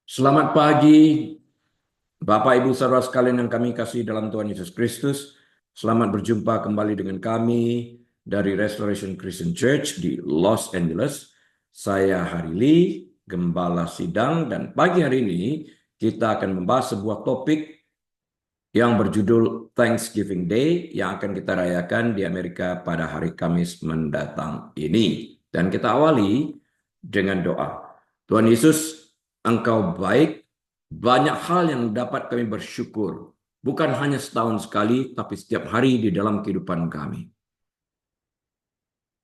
Selamat pagi, Bapak Ibu saudara sekalian yang kami kasih dalam Tuhan Yesus Kristus. Selamat berjumpa kembali dengan kami dari Restoration Christian Church di Los Angeles. Saya Harili, Gembala Sidang, dan pagi hari ini kita akan membahas sebuah topik yang berjudul Thanksgiving Day yang akan kita rayakan di Amerika pada hari Kamis mendatang ini. Dan kita awali dengan doa. Tuhan Yesus, Engkau baik, banyak hal yang dapat kami bersyukur. Bukan hanya setahun sekali, tapi setiap hari di dalam kehidupan kami.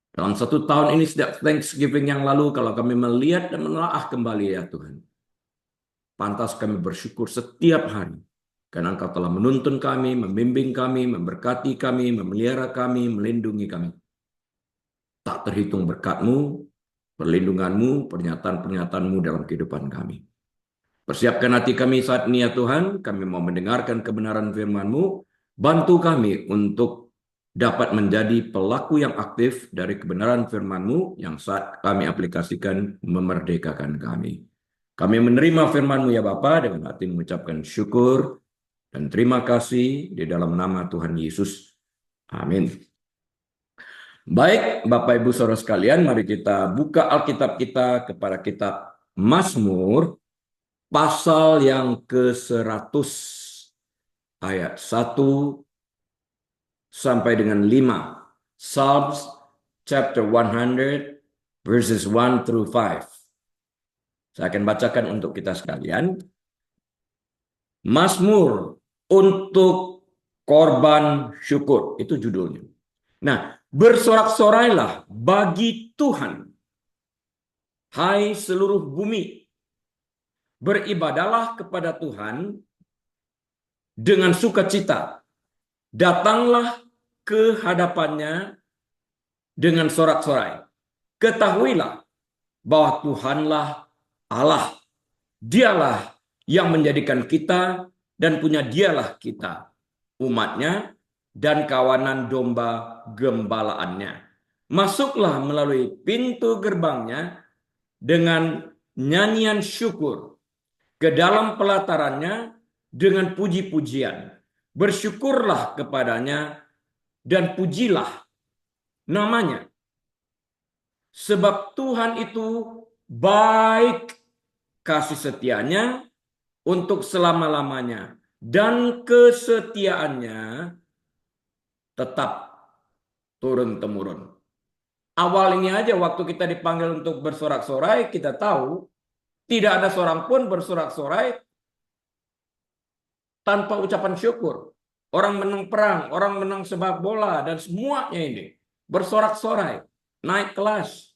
Dalam satu tahun ini, setiap Thanksgiving yang lalu, kalau kami melihat dan menelaah kembali ya Tuhan, pantas kami bersyukur setiap hari. Karena Engkau telah menuntun kami, membimbing kami, memberkati kami, memelihara kami, melindungi kami. Tak terhitung berkat-Mu, perlindungan-Mu, pernyataan-pernyataanmu dalam kehidupan kami. Persiapkan hati kami saat ini ya Tuhan, kami mau mendengarkan kebenaran firman-Mu, bantu kami untuk dapat menjadi pelaku yang aktif dari kebenaran firman-Mu yang saat kami aplikasikan memerdekakan kami. Kami menerima firman-Mu ya Bapa dengan hati mengucapkan syukur dan terima kasih di dalam nama Tuhan Yesus. Amin. Baik, Bapak Ibu Saudara sekalian, mari kita buka Alkitab kita kepada kitab Mazmur pasal yang ke-100 ayat 1 sampai dengan 5. Psalms chapter 100 verses 1 through 5. Saya akan bacakan untuk kita sekalian. Mazmur untuk korban syukur, itu judulnya. Nah, bersorak-sorailah bagi Tuhan, hai seluruh bumi. Beribadalah kepada Tuhan dengan sukacita. Datanglah ke hadapannya dengan sorak-sorai. Ketahuilah bahwa Tuhanlah Allah. Dialah yang menjadikan kita dan punya dialah kita, umatnya dan kawanan domba gembalaannya. Masuklah melalui pintu gerbangnya dengan nyanyian syukur, ke dalam pelatarannya dengan puji-pujian. Bersyukurlah kepadanya dan pujilah namanya. Sebab Tuhan itu baik, kasih setianya untuk selama-lamanya, dan kesetiaannya tetap turun-temurun. Awal ini aja waktu kita dipanggil untuk bersorak-sorai, kita tahu tidak ada seorang pun bersorak-sorai tanpa ucapan syukur. Orang menang perang, orang menang sepak bola, dan semuanya ini bersorak-sorai, naik kelas,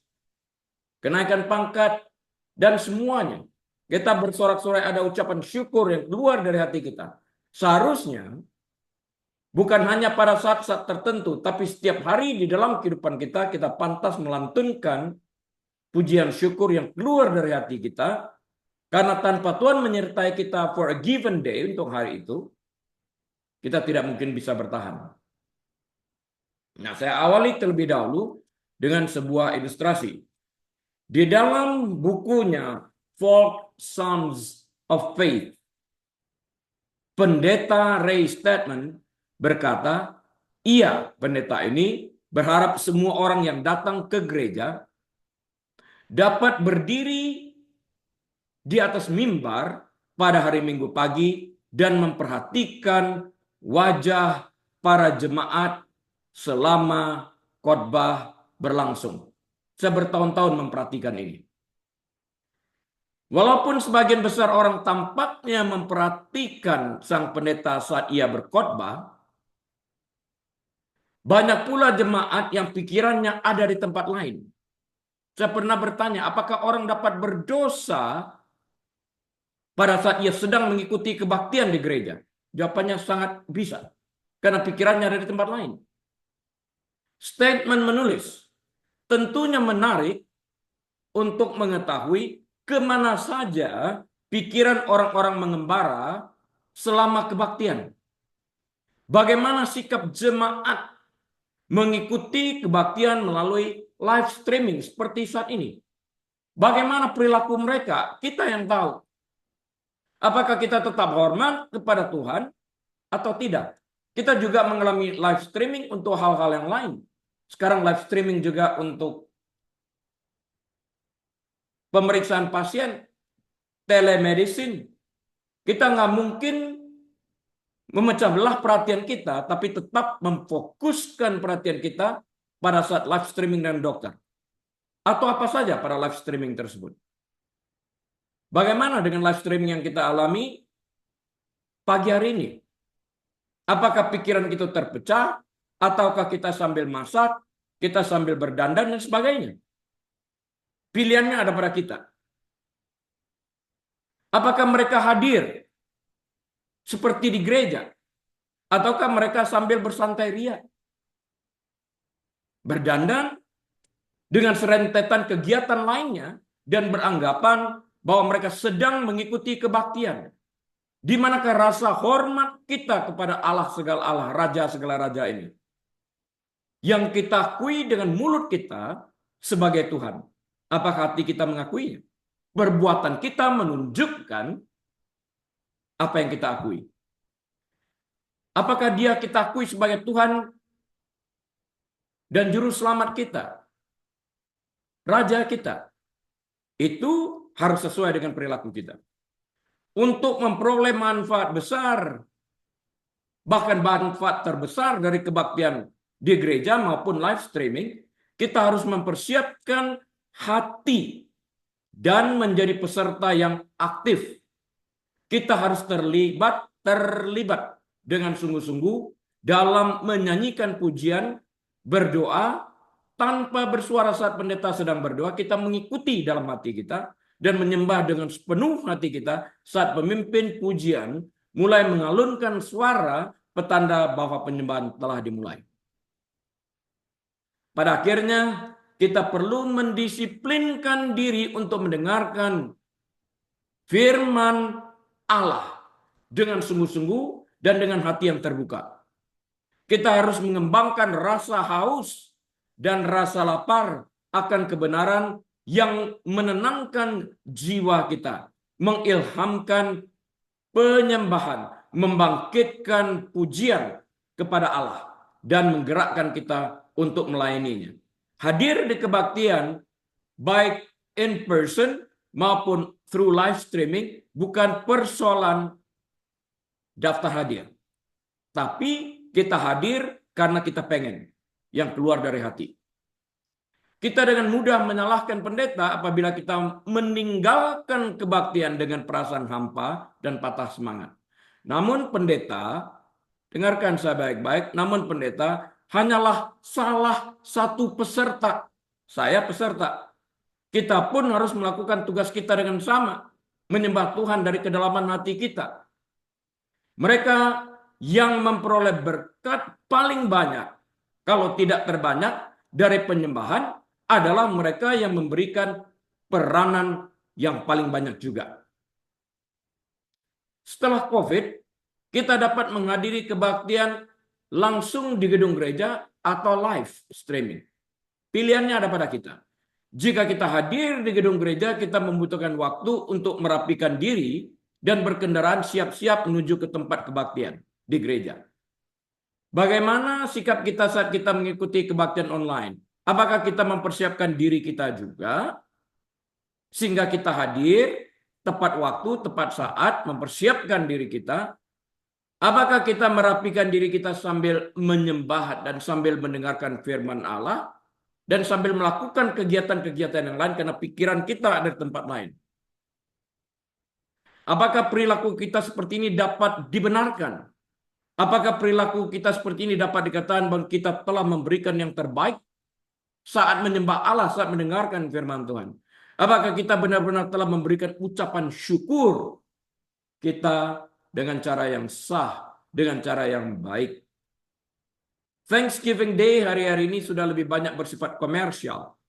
kenaikan pangkat, dan semuanya. Kita bersorak-sorai, ada ucapan syukur yang keluar dari hati kita. Seharusnya bukan hanya pada saat-saat tertentu, tapi setiap hari di dalam kehidupan kita, kita pantas melantunkan pujian syukur yang keluar dari hati kita. Karena tanpa Tuhan menyertai kita for a given day untuk hari itu, kita tidak mungkin bisa bertahan. Nah, saya awali terlebih dahulu dengan sebuah ilustrasi. Di dalam bukunya Folk Songs of Faith, Pendeta Ray Stedman berkata, pendeta ini berharap semua orang yang datang ke gereja dapat berdiri di atas mimbar pada hari Minggu pagi dan memperhatikan wajah para jemaat selama khotbah berlangsung. Saya bertahun-tahun memperhatikan ini. Walaupun sebagian besar orang tampaknya memperhatikan sang pendeta saat ia berkhotbah, banyak pula jemaat yang pikirannya ada di tempat lain. Saya pernah bertanya, apakah orang dapat berdosa pada saat ia sedang mengikuti kebaktian di gereja? Jawabannya sangat bisa, karena pikirannya ada di tempat lain. Statement menulis, tentunya menarik untuk mengetahui kemana saja pikiran orang-orang mengembara selama kebaktian. Bagaimana sikap jemaat mengikuti kebaktian melalui live streaming seperti saat ini. Bagaimana perilaku mereka? Kita yang tahu. Apakah kita tetap hormat kepada Tuhan atau tidak? Kita juga mengalami live streaming untuk hal-hal yang lain. Sekarang live streaming juga untuk pemeriksaan pasien, telemedicine. Kita nggak mungkin memecah belah perhatian kita, tapi tetap memfokuskan perhatian kita pada saat live streaming dan dokter. Atau apa saja pada live streaming tersebut. Bagaimana dengan live streaming yang kita alami pagi hari ini? Apakah pikiran kita terpecah? Ataukah kita sambil masak, kita sambil berdandan, dan sebagainya? Pilihannya ada pada kita. Apakah mereka hadir seperti di gereja? Ataukah mereka sambil bersantai ria? Berdandan dengan serentetan kegiatan lainnya dan beranggapan bahwa mereka sedang mengikuti kebaktian. Di manakah rasa hormat kita kepada Allah segala Allah, Raja segala Raja ini? Yang kita akui dengan mulut kita sebagai Tuhan. Apakah hati kita mengakuinya? Perbuatan kita menunjukkan apa yang kita akui. Apakah dia kita akui sebagai Tuhan dan Juru Selamat kita? Raja kita. Itu harus sesuai dengan perilaku kita. Untuk memperoleh manfaat besar, bahkan manfaat terbesar dari kebaktian di gereja maupun live streaming, kita harus mempersiapkan hati dan menjadi peserta yang aktif. Kita harus terlibat dengan sungguh-sungguh dalam menyanyikan pujian, berdoa, tanpa bersuara saat pendeta sedang berdoa, kita mengikuti dalam hati kita, dan menyembah dengan sepenuh hati kita saat pemimpin pujian mulai mengalunkan suara petanda bahwa penyembahan telah dimulai. Pada akhirnya kita perlu mendisiplinkan diri untuk mendengarkan firman Allah dengan sungguh-sungguh dan dengan hati yang terbuka. Kita harus mengembangkan rasa haus dan rasa lapar akan kebenaran yang menenangkan jiwa kita, mengilhamkan penyembahan, membangkitkan pujian kepada Allah, dan menggerakkan kita untuk melayaninya. Hadir di kebaktian, baik in person maupun through live streaming, bukan persoalan daftar hadir. Tapi kita hadir karena kita pengen, yang keluar dari hati. Kita dengan mudah menyalahkan pendeta apabila kita meninggalkan kebaktian dengan perasaan hampa dan patah semangat. Namun pendeta, dengarkan saya baik-baik, namun pendeta hanyalah salah satu peserta. Saya peserta. Kita pun harus melakukan tugas kita dengan sama. Menyembah Tuhan dari kedalaman hati kita. Mereka yang memperoleh berkat paling banyak, kalau tidak terbanyak, dari penyembahan adalah mereka yang memberikan peranan yang paling banyak juga. Setelah COVID, kita dapat menghadiri kebaktian langsung di gedung gereja atau live streaming. Pilihannya ada pada kita. Jika kita hadir di gedung gereja, kita membutuhkan waktu untuk merapikan diri dan berkendaraan siap-siap menuju ke tempat kebaktian di gereja. Bagaimana sikap kita saat kita mengikuti kebaktian online? Apakah kita mempersiapkan diri kita juga sehingga kita hadir tepat waktu, tepat saat, mempersiapkan diri kita? Apakah kita merapikan diri kita sambil menyembah dan sambil mendengarkan firman Allah dan sambil melakukan kegiatan-kegiatan yang lain karena pikiran kita ada di tempat lain? Apakah perilaku kita seperti ini dapat dibenarkan? Apakah perilaku kita seperti ini dapat dikatakan bahwa kita telah memberikan yang terbaik saat menyembah Allah, saat mendengarkan firman Tuhan? Apakah kita benar-benar telah memberikan ucapan syukur kita dengan cara yang sah, dengan cara yang baik? Thanksgiving Day hari-hari ini sudah lebih banyak bersifat komersial.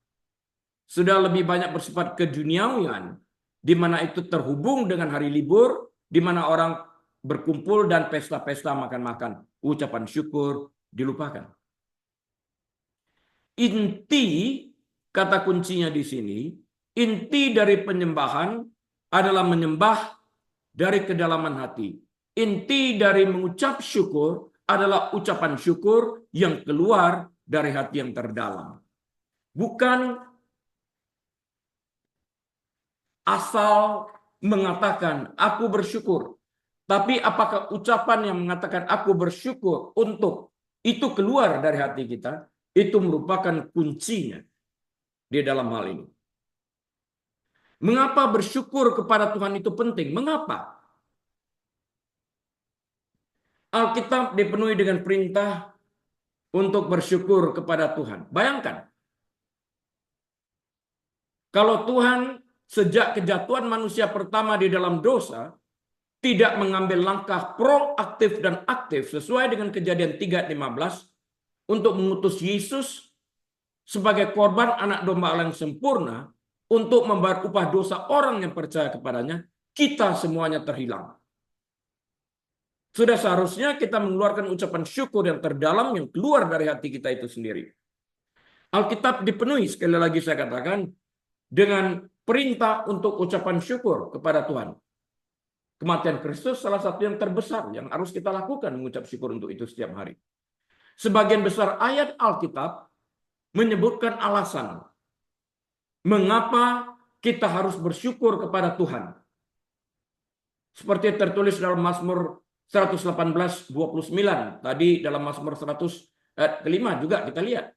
Sudah lebih banyak bersifat keduniawian, di mana itu terhubung dengan hari libur, di mana orang berkumpul dan pesta-pesta makan-makan. Ucapan syukur dilupakan. Inti kata kuncinya di sini Inti dari penyembahan adalah menyembah dari kedalaman hati. Inti dari mengucap syukur adalah ucapan syukur yang keluar dari hati yang terdalam. Bukan asal mengatakan aku bersyukur, tapi apakah ucapan yang mengatakan aku bersyukur untuk itu keluar dari hati kita, itu merupakan kuncinya di dalam hal ini. Mengapa bersyukur kepada Tuhan itu penting? Mengapa? Alkitab dipenuhi dengan perintah untuk bersyukur kepada Tuhan. Bayangkan, kalau Tuhan sejak kejatuhan manusia pertama di dalam dosa, tidak mengambil langkah proaktif dan aktif sesuai dengan Kejadian 3:15 untuk mengutus Yesus sebagai korban anak domba Allah yang sempurna untuk membayar upah dosa orang yang percaya kepadanya, kita semuanya terhilang. Sudah seharusnya kita mengeluarkan ucapan syukur yang terdalam yang keluar dari hati kita itu sendiri. Alkitab dipenuhi, sekali lagi saya katakan, dengan perintah untuk ucapan syukur kepada Tuhan. Kematian Kristus salah satu yang terbesar yang harus kita lakukan, mengucap syukur untuk itu setiap hari. Sebagian besar ayat Alkitab menyebutkan alasan mengapa kita harus bersyukur kepada Tuhan. Seperti tertulis dalam Mazmur 118:29. Tadi dalam Mazmur 100 ayat kelima juga kita lihat.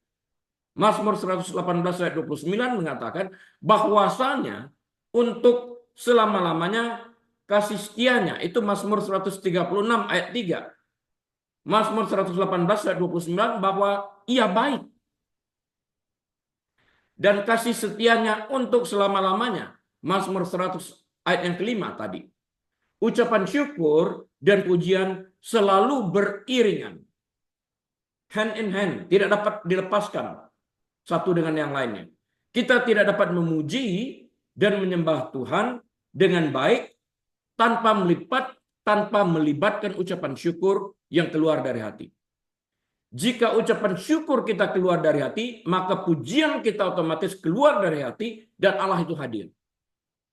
Mazmur 118 ayat 29 mengatakan bahwasanya untuk selama-lamanya kasih setianya. Itu Mazmur 136 ayat 3. Mazmur 118 ayat 29 bahwa ia baik. Dan kasih setianya untuk selama-lamanya. Mazmur 100 ayat yang kelima tadi. Ucapan syukur dan pujian selalu beriringan. Hand in hand, tidak dapat dilepaskan satu dengan yang lainnya. Kita tidak dapat memuji dan menyembah Tuhan dengan baik tanpa melibatkan ucapan syukur yang keluar dari hati. Jika ucapan syukur kita keluar dari hati, maka pujian kita otomatis keluar dari hati dan Allah itu hadir.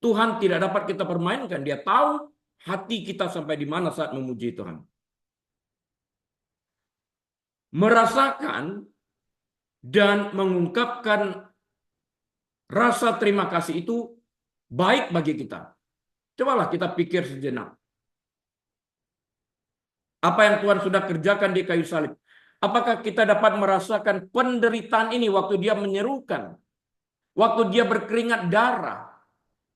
Tuhan tidak dapat kita permainkan, Dia tahu hati kita sampai di mana saat memuji Tuhan. Merasakan dan mengungkapkan rasa terima kasih itu baik bagi kita. Cobalah kita pikir sejenak. Apa yang Tuhan sudah kerjakan di kayu salib. Apakah kita dapat merasakan penderitaan ini waktu Dia menyerukan? Waktu Dia berkeringat darah?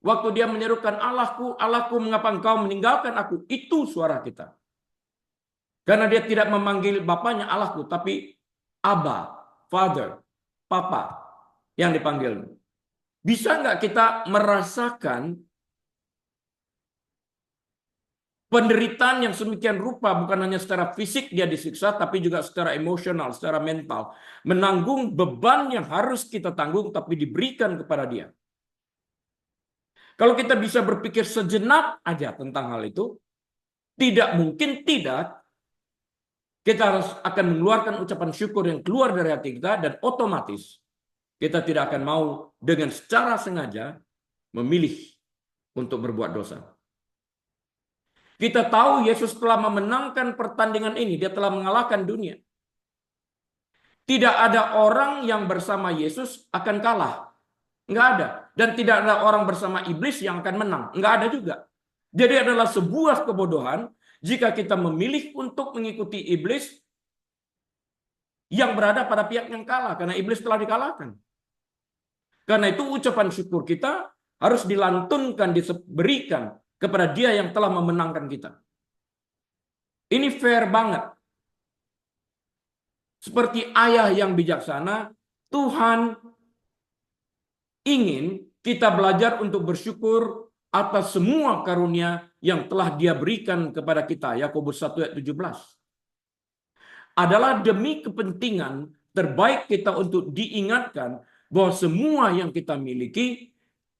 Waktu Dia menyerukan, Allahku, Allahku, mengapa engkau meninggalkan aku? Itu suara kita. Karena Dia tidak memanggil Bapaknya Allahku, tapi Abba, Father, Papa yang dipanggil. Bisa nggak kita merasakan penderitaan yang sedemikian rupa, bukan hanya secara fisik Dia disiksa, tapi juga secara emosional, secara mental. Menanggung beban yang harus kita tanggung, tapi diberikan kepada Dia. Kalau kita bisa berpikir sejenak aja tentang hal itu, tidak mungkin tidak, kita harus akan mengeluarkan ucapan syukur yang keluar dari hati kita, dan otomatis kita tidak akan mau dengan secara sengaja memilih untuk berbuat dosa. Kita tahu Yesus telah memenangkan pertandingan ini, Dia telah mengalahkan dunia. Tidak ada orang yang bersama Yesus akan kalah. Enggak ada. Dan tidak ada orang bersama iblis yang akan menang. Enggak ada juga. Jadi adalah sebuah kebodohan jika kita memilih untuk mengikuti iblis yang berada pada pihak yang kalah. Karena iblis telah dikalahkan. Karena itu ucapan syukur kita harus dilantunkan, diberikan kepada Dia yang telah memenangkan kita. Ini fair banget. Seperti ayah yang bijaksana, Tuhan ingin kita belajar untuk bersyukur atas semua karunia yang telah Dia berikan kepada kita. Yakobus 1 ayat 17. Adalah demi kepentingan terbaik kita untuk diingatkan bahwa semua yang kita miliki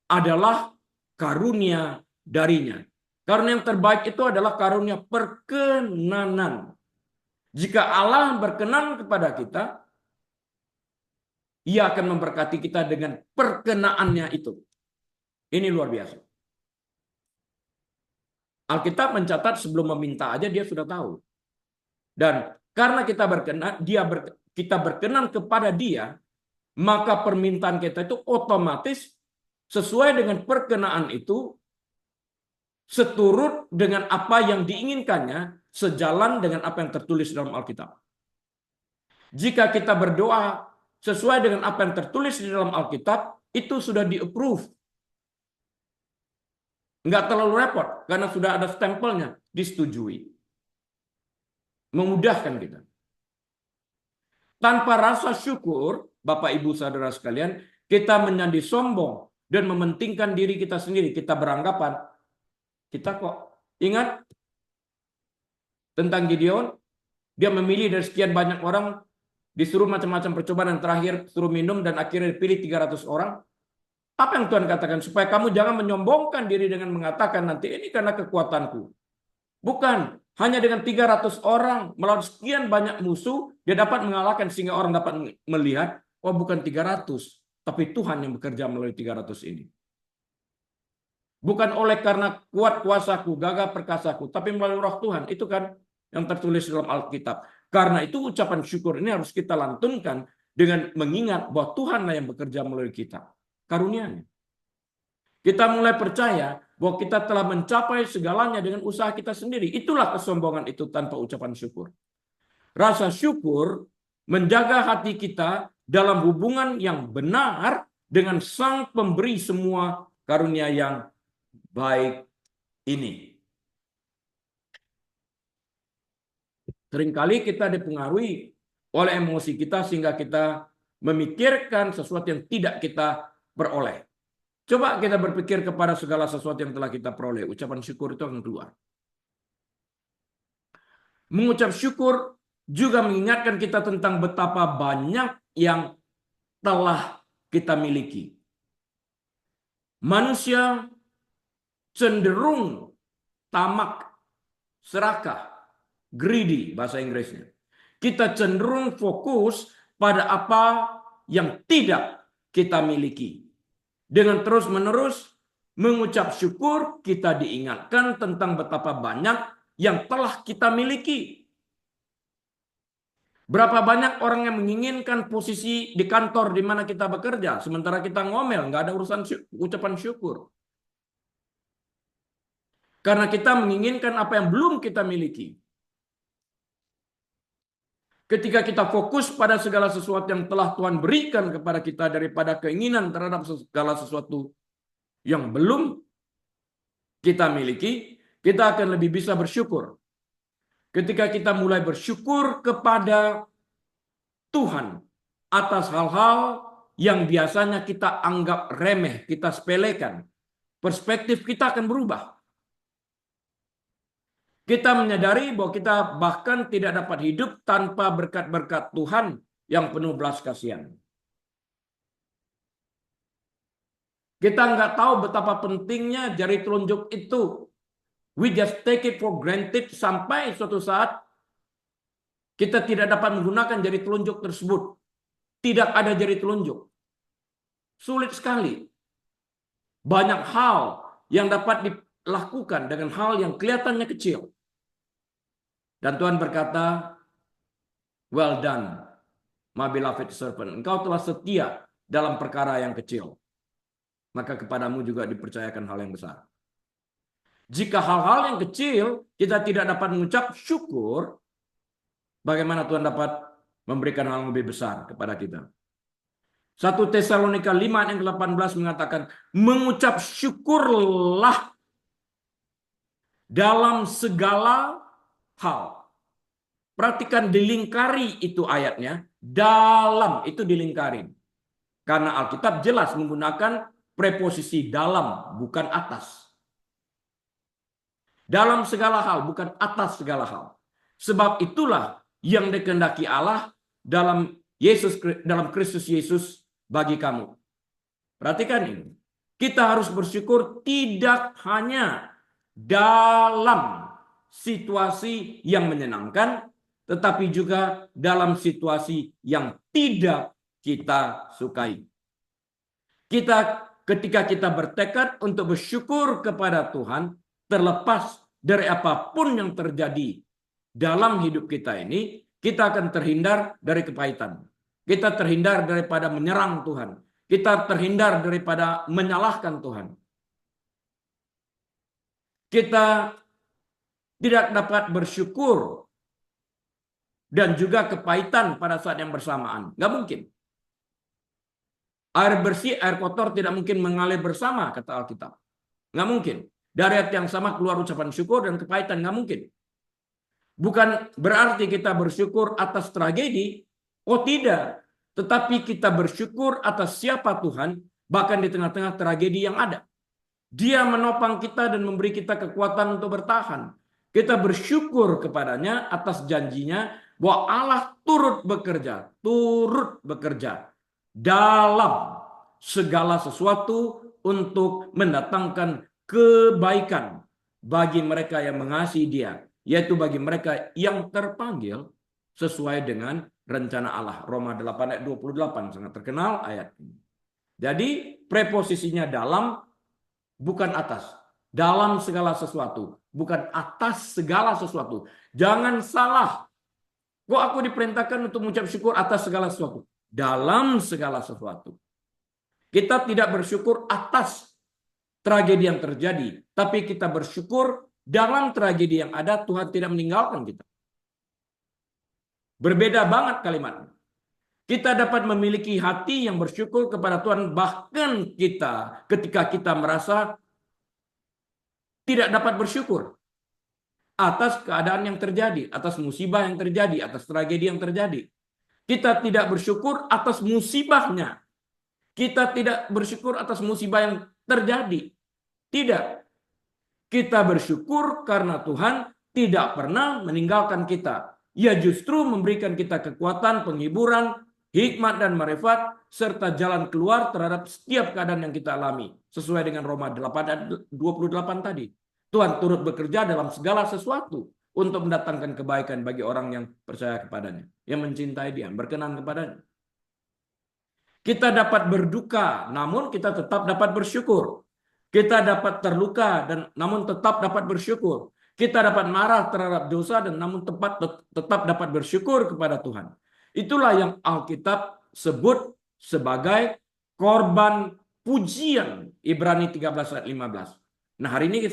adalah karunia darinya. Karunia yang terbaik itu adalah karunia perkenanan. Jika Allah berkenan kepada kita, Ia akan memberkati kita dengan perkenaannya itu. Ini luar biasa. Alkitab mencatat sebelum meminta aja dia sudah tahu. Dan karena kita berkenan, kita berkenan kepada dia, maka permintaan kita itu otomatis sesuai dengan perkenaan itu, seturut dengan apa yang diinginkannya, sejalan dengan apa yang tertulis dalam Alkitab. Jika kita berdoa sesuai dengan apa yang tertulis di dalam Alkitab, itu sudah di-approve. Nggak terlalu repot, karena sudah ada stempelnya, disetujui. Memudahkan kita. Tanpa rasa syukur, Bapak Ibu Saudara sekalian, kita menjadi sombong dan mementingkan diri kita sendiri. Kita beranggapan, kita kok ingat tentang Gideon, dia memilih dari sekian banyak orang, disuruh macam-macam percobaan, dan terakhir suruh minum, dan akhirnya dipilih 300 orang. Apa yang Tuhan katakan? Supaya kamu jangan menyombongkan diri dengan mengatakan nanti ini karena kekuatanku. Bukan. Hanya dengan 300 orang melawan sekian banyak musuh, dia dapat mengalahkan sehingga orang dapat melihat, oh bukan 300, tapi Tuhan yang bekerja melalui 300 ini. Bukan oleh karena kuat kuasaku, gagah perkasaku, tapi melalui roh Tuhan. Itu kan yang tertulis dalam Alkitab. Karena itu ucapan syukur ini harus kita lantunkan dengan mengingat bahwa Tuhanlah yang bekerja melalui kita. Karunia-Nya. Kita mulai percaya bahwa kita telah mencapai segalanya dengan usaha kita sendiri. Itulah kesombongan itu tanpa ucapan syukur. Rasa syukur menjaga hati kita dalam hubungan yang benar dengan Sang Pemberi semua karunia yang baik ini. Seringkali kita dipengaruhi oleh emosi kita sehingga kita memikirkan sesuatu yang tidak kita peroleh. Coba kita berpikir kepada segala sesuatu yang telah kita peroleh. Ucapan syukur itu akan keluar. Mengucap syukur juga mengingatkan kita tentang betapa banyak yang telah kita miliki. Manusia cenderung tamak, serakah, greedy bahasa Inggrisnya. Kita cenderung fokus pada apa yang tidak kita miliki. Dengan terus-menerus mengucap syukur, kita diingatkan tentang betapa banyak yang telah kita miliki. Berapa banyak orang yang menginginkan posisi di kantor di mana kita bekerja, sementara kita ngomel, nggak ada urusan ucapan syukur. Karena kita menginginkan apa yang belum kita miliki. Ketika kita fokus pada segala sesuatu yang telah Tuhan berikan kepada kita daripada keinginan terhadap segala sesuatu yang belum kita miliki, kita akan lebih bisa bersyukur. Ketika kita mulai bersyukur kepada Tuhan atas hal-hal yang biasanya kita anggap remeh, kita sepelekan, perspektif kita akan berubah. Kita menyadari bahwa kita bahkan tidak dapat hidup tanpa berkat-berkat Tuhan yang penuh belas kasihan. Kita nggak tahu betapa pentingnya jari telunjuk itu. We just take it for granted sampai suatu saat kita tidak dapat menggunakan jari telunjuk tersebut. Tidak ada jari telunjuk. Sulit sekali. Banyak hal yang dapat dilakukan dengan hal yang kelihatannya kecil. Dan Tuhan berkata, well done, my beloved servant. Engkau telah setia dalam perkara yang kecil. Maka kepadamu juga dipercayakan hal yang besar. Jika hal-hal yang kecil kita tidak dapat mengucap syukur, bagaimana Tuhan dapat memberikan hal yang lebih besar kepada kita? 1 Tesalonika 5 ayat 18 mengatakan, mengucap syukurlah dalam segala hal. Perhatikan dilingkari itu ayatnya. Dalam itu dilingkarin. Karena Alkitab jelas menggunakan preposisi dalam, bukan atas. Dalam segala hal, bukan atas segala hal. Sebab itulah yang dikehendaki Allah dalam Kristus Yesus bagi kamu. Perhatikan ini. Kita harus bersyukur tidak hanya dalam situasi yang menyenangkan, tetapi juga dalam situasi yang tidak kita sukai. Kita ketika kita bertekad untuk bersyukur kepada Tuhan, terlepas dari apapun yang terjadi dalam hidup kita ini, kita akan terhindar dari kepahitan. Kita terhindar daripada menyerang Tuhan. Kita terhindar daripada menyalahkan Tuhan. Kita tidak dapat bersyukur dan juga kepahitan pada saat yang bersamaan. Nggak mungkin. Air bersih, air kotor tidak mungkin mengalir bersama, kata Alkitab. Nggak mungkin. Dari ayat yang sama keluar ucapan syukur dan kepahitan, nggak mungkin. Bukan berarti kita bersyukur atas tragedi. Oh tidak. Tetapi kita bersyukur atas siapa Tuhan, bahkan di tengah-tengah tragedi yang ada. Dia menopang kita dan memberi kita kekuatan untuk bertahan. Kita bersyukur kepadanya atas janjinya bahwa Allah turut bekerja dalam segala sesuatu untuk mendatangkan kebaikan bagi mereka yang mengasihi Dia, yaitu bagi mereka yang terpanggil sesuai dengan rencana Allah. Roma 8 ayat 28 sangat terkenal ayat ini. Jadi preposisinya dalam, bukan atas. Dalam segala sesuatu, bukan atas segala sesuatu. Jangan salah. Kok aku diperintahkan untuk mengucap syukur atas segala sesuatu? Dalam segala sesuatu. Kita tidak bersyukur atas tragedi yang terjadi, tapi kita bersyukur dalam tragedi yang ada Tuhan tidak meninggalkan kita. Berbeda banget kalimatnya. Kita dapat memiliki hati yang bersyukur kepada Tuhan bahkan ketika kita merasa tidak dapat bersyukur atas keadaan yang terjadi, atas musibah yang terjadi, atas tragedi yang terjadi. Kita tidak bersyukur atas musibahnya. Kita tidak bersyukur atas musibah yang terjadi. Tidak. Kita bersyukur karena Tuhan tidak pernah meninggalkan kita. Ia justru memberikan kita kekuatan, penghiburan, hikmat dan marifat, serta jalan keluar terhadap setiap keadaan yang kita alami. Sesuai dengan Roma 8 ayat 28 tadi. Tuhan turut bekerja dalam segala sesuatu untuk mendatangkan kebaikan bagi orang yang percaya kepadanya, yang mencintai Dia, berkenan kepadanya. Kita dapat berduka, namun kita tetap dapat bersyukur. Kita dapat terluka, dan namun tetap dapat bersyukur. Kita dapat marah terhadap dosa, dan namun tetap dapat bersyukur kepada Tuhan. Itulah yang Alkitab sebut sebagai korban pujian. Ibrani 13 ayat 15. Nah, hari ini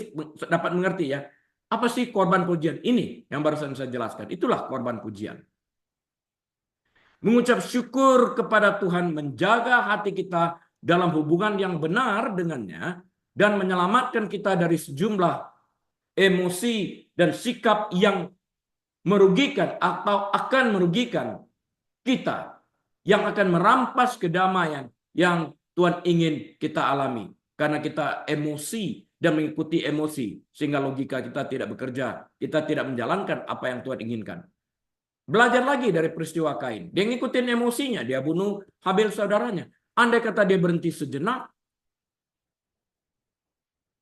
dapat mengerti ya, apa sih korban pujian? Ini yang barusan saya jelaskan. Itulah korban pujian. Mengucap syukur kepada Tuhan, menjaga hati kita dalam hubungan yang benar dengannya, dan menyelamatkan kita dari sejumlah emosi dan sikap yang merugikan atau akan merugikan kita, yang akan merampas kedamaian yang Tuhan ingin kita alami. Karena kita emosi dan mengikuti emosi, sehingga logika kita tidak bekerja. Kita tidak menjalankan apa yang Tuhan inginkan. Belajar lagi dari peristiwa Kain. Dia ngikutin emosinya, dia bunuh Habil saudaranya. Andai kata dia berhenti sejenak,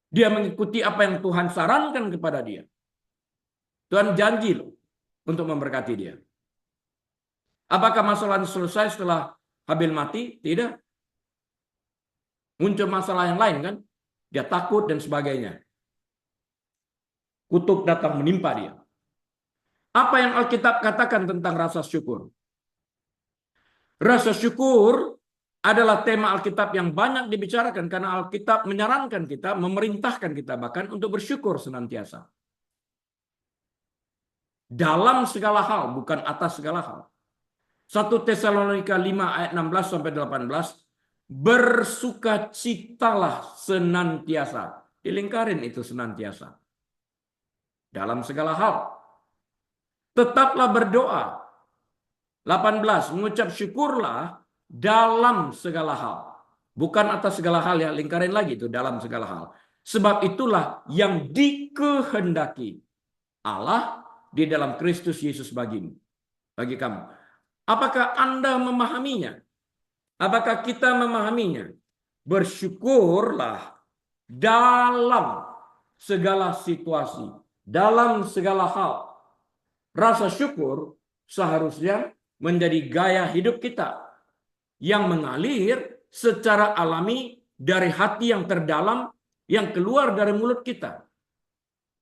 dia mengikuti apa yang Tuhan sarankan kepada dia, Tuhan janji loh untuk memberkati dia. Apakah masalah selesai setelah Habil mati? Tidak. Muncul masalah yang lain kan? Dia takut dan sebagainya. Kutuk datang menimpa dia. Apa yang Alkitab katakan tentang rasa syukur? Rasa syukur adalah tema Alkitab yang banyak dibicarakan karena Alkitab menyarankan kita, memerintahkan kita bahkan untuk bersyukur senantiasa. Dalam segala hal, bukan atas segala hal. 1 Tesalonika 5 ayat 16 sampai 18, bersukacitalah senantiasa. Dilingkarin itu senantiasa. Dalam segala hal. Tetaplah berdoa. 18, mengucap syukurlah dalam segala hal. Bukan atas segala hal ya, lingkarin lagi itu dalam segala hal. Sebab itulah yang dikehendaki Allah di dalam Kristus Yesus bagimu. Bagi kamu. Apakah Anda memahaminya? Apakah kita memahaminya? Bersyukurlah dalam segala situasi, dalam segala hal. Rasa syukur seharusnya menjadi gaya hidup kita yang mengalir secara alami dari hati yang terdalam yang keluar dari mulut kita.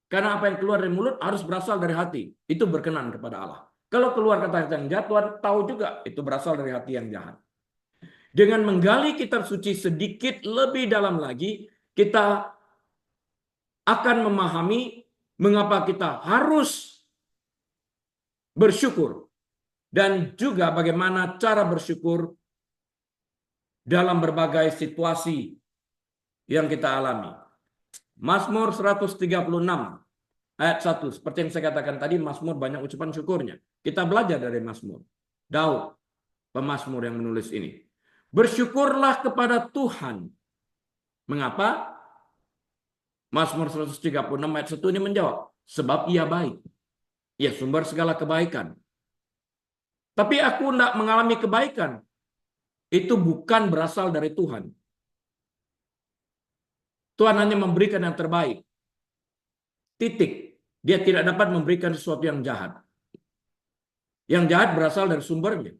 Karena apa yang keluar dari mulut harus berasal dari hati. Itu berkenan kepada Allah. Kalau keluar kata-kata yang jahat, Tuhan tahu juga itu berasal dari hati yang jahat. Dengan menggali kitab suci sedikit lebih dalam lagi, kita akan memahami mengapa kita harus bersyukur. Dan juga bagaimana cara bersyukur dalam berbagai situasi yang kita alami. Mazmur 136 ayat 1. Seperti yang saya katakan tadi, Mazmur banyak ucapan syukurnya. Kita belajar dari Mazmur. Daud, pemazmur yang menulis ini. Bersyukurlah kepada Tuhan. Mengapa? Mazmur 136 ayat 1 ini menjawab. Sebab ia baik. Ia sumber segala kebaikan. Tapi aku tidak mengalami kebaikan. Itu bukan berasal dari Tuhan. Tuhan hanya memberikan yang terbaik. Titik. Dia tidak dapat memberikan sesuatu yang jahat. Yang jahat berasal dari sumbernya.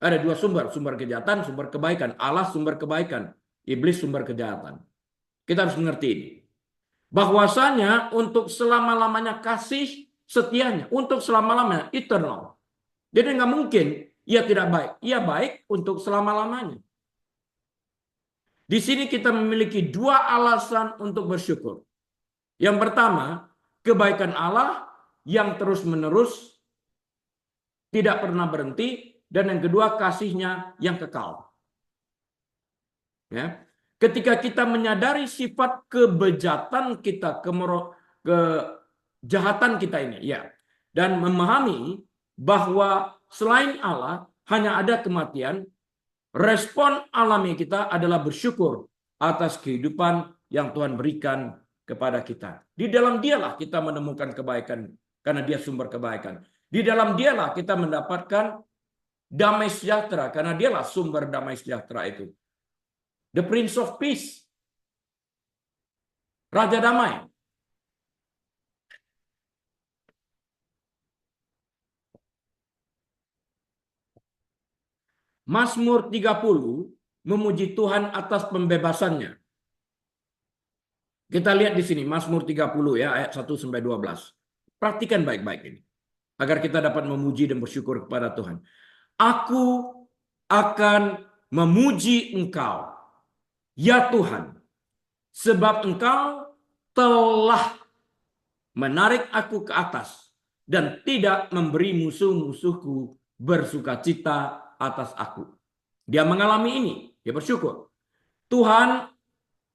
Ada dua sumber. Sumber kejahatan, sumber kebaikan. Allah sumber kebaikan. Iblis sumber kejahatan. Kita harus mengerti ini. Bahwasanya untuk selama-lamanya kasih setianya. Untuk selama-lamanya. Eternal. Jadi nggak mungkin ia tidak baik. Ia baik untuk selama-lamanya. Di sini kita memiliki dua alasan untuk bersyukur. Yang pertama, kebaikan Allah yang terus-menerus tidak pernah berhenti, dan yang kedua kasihnya yang kekal. Ya. Ketika kita menyadari sifat kebejatan kita, kejahatan kita ini, ya, dan memahami bahwa selain Allah hanya ada kematian, respon alami kita adalah bersyukur atas kehidupan yang Tuhan berikan kepada kita. Di dalam dialah kita menemukan kebaikan, karena dia sumber kebaikan. Di dalam dialah kita mendapatkan damai sejahtera, karena dialah sumber damai sejahtera itu. The Prince of Peace. Raja damai. Mazmur 30 memuji Tuhan atas pembebasannya. Kita lihat di sini Mazmur 30 ya, ayat 1 sampai 12. Perhatikan baik-baik ini agar kita dapat memuji dan bersyukur kepada Tuhan. Aku akan memuji Engkau, ya Tuhan, sebab Engkau telah menarik aku ke atas dan tidak memberi musuh-musuhku bersukacita atas aku. Dia mengalami ini, dia bersyukur. Tuhan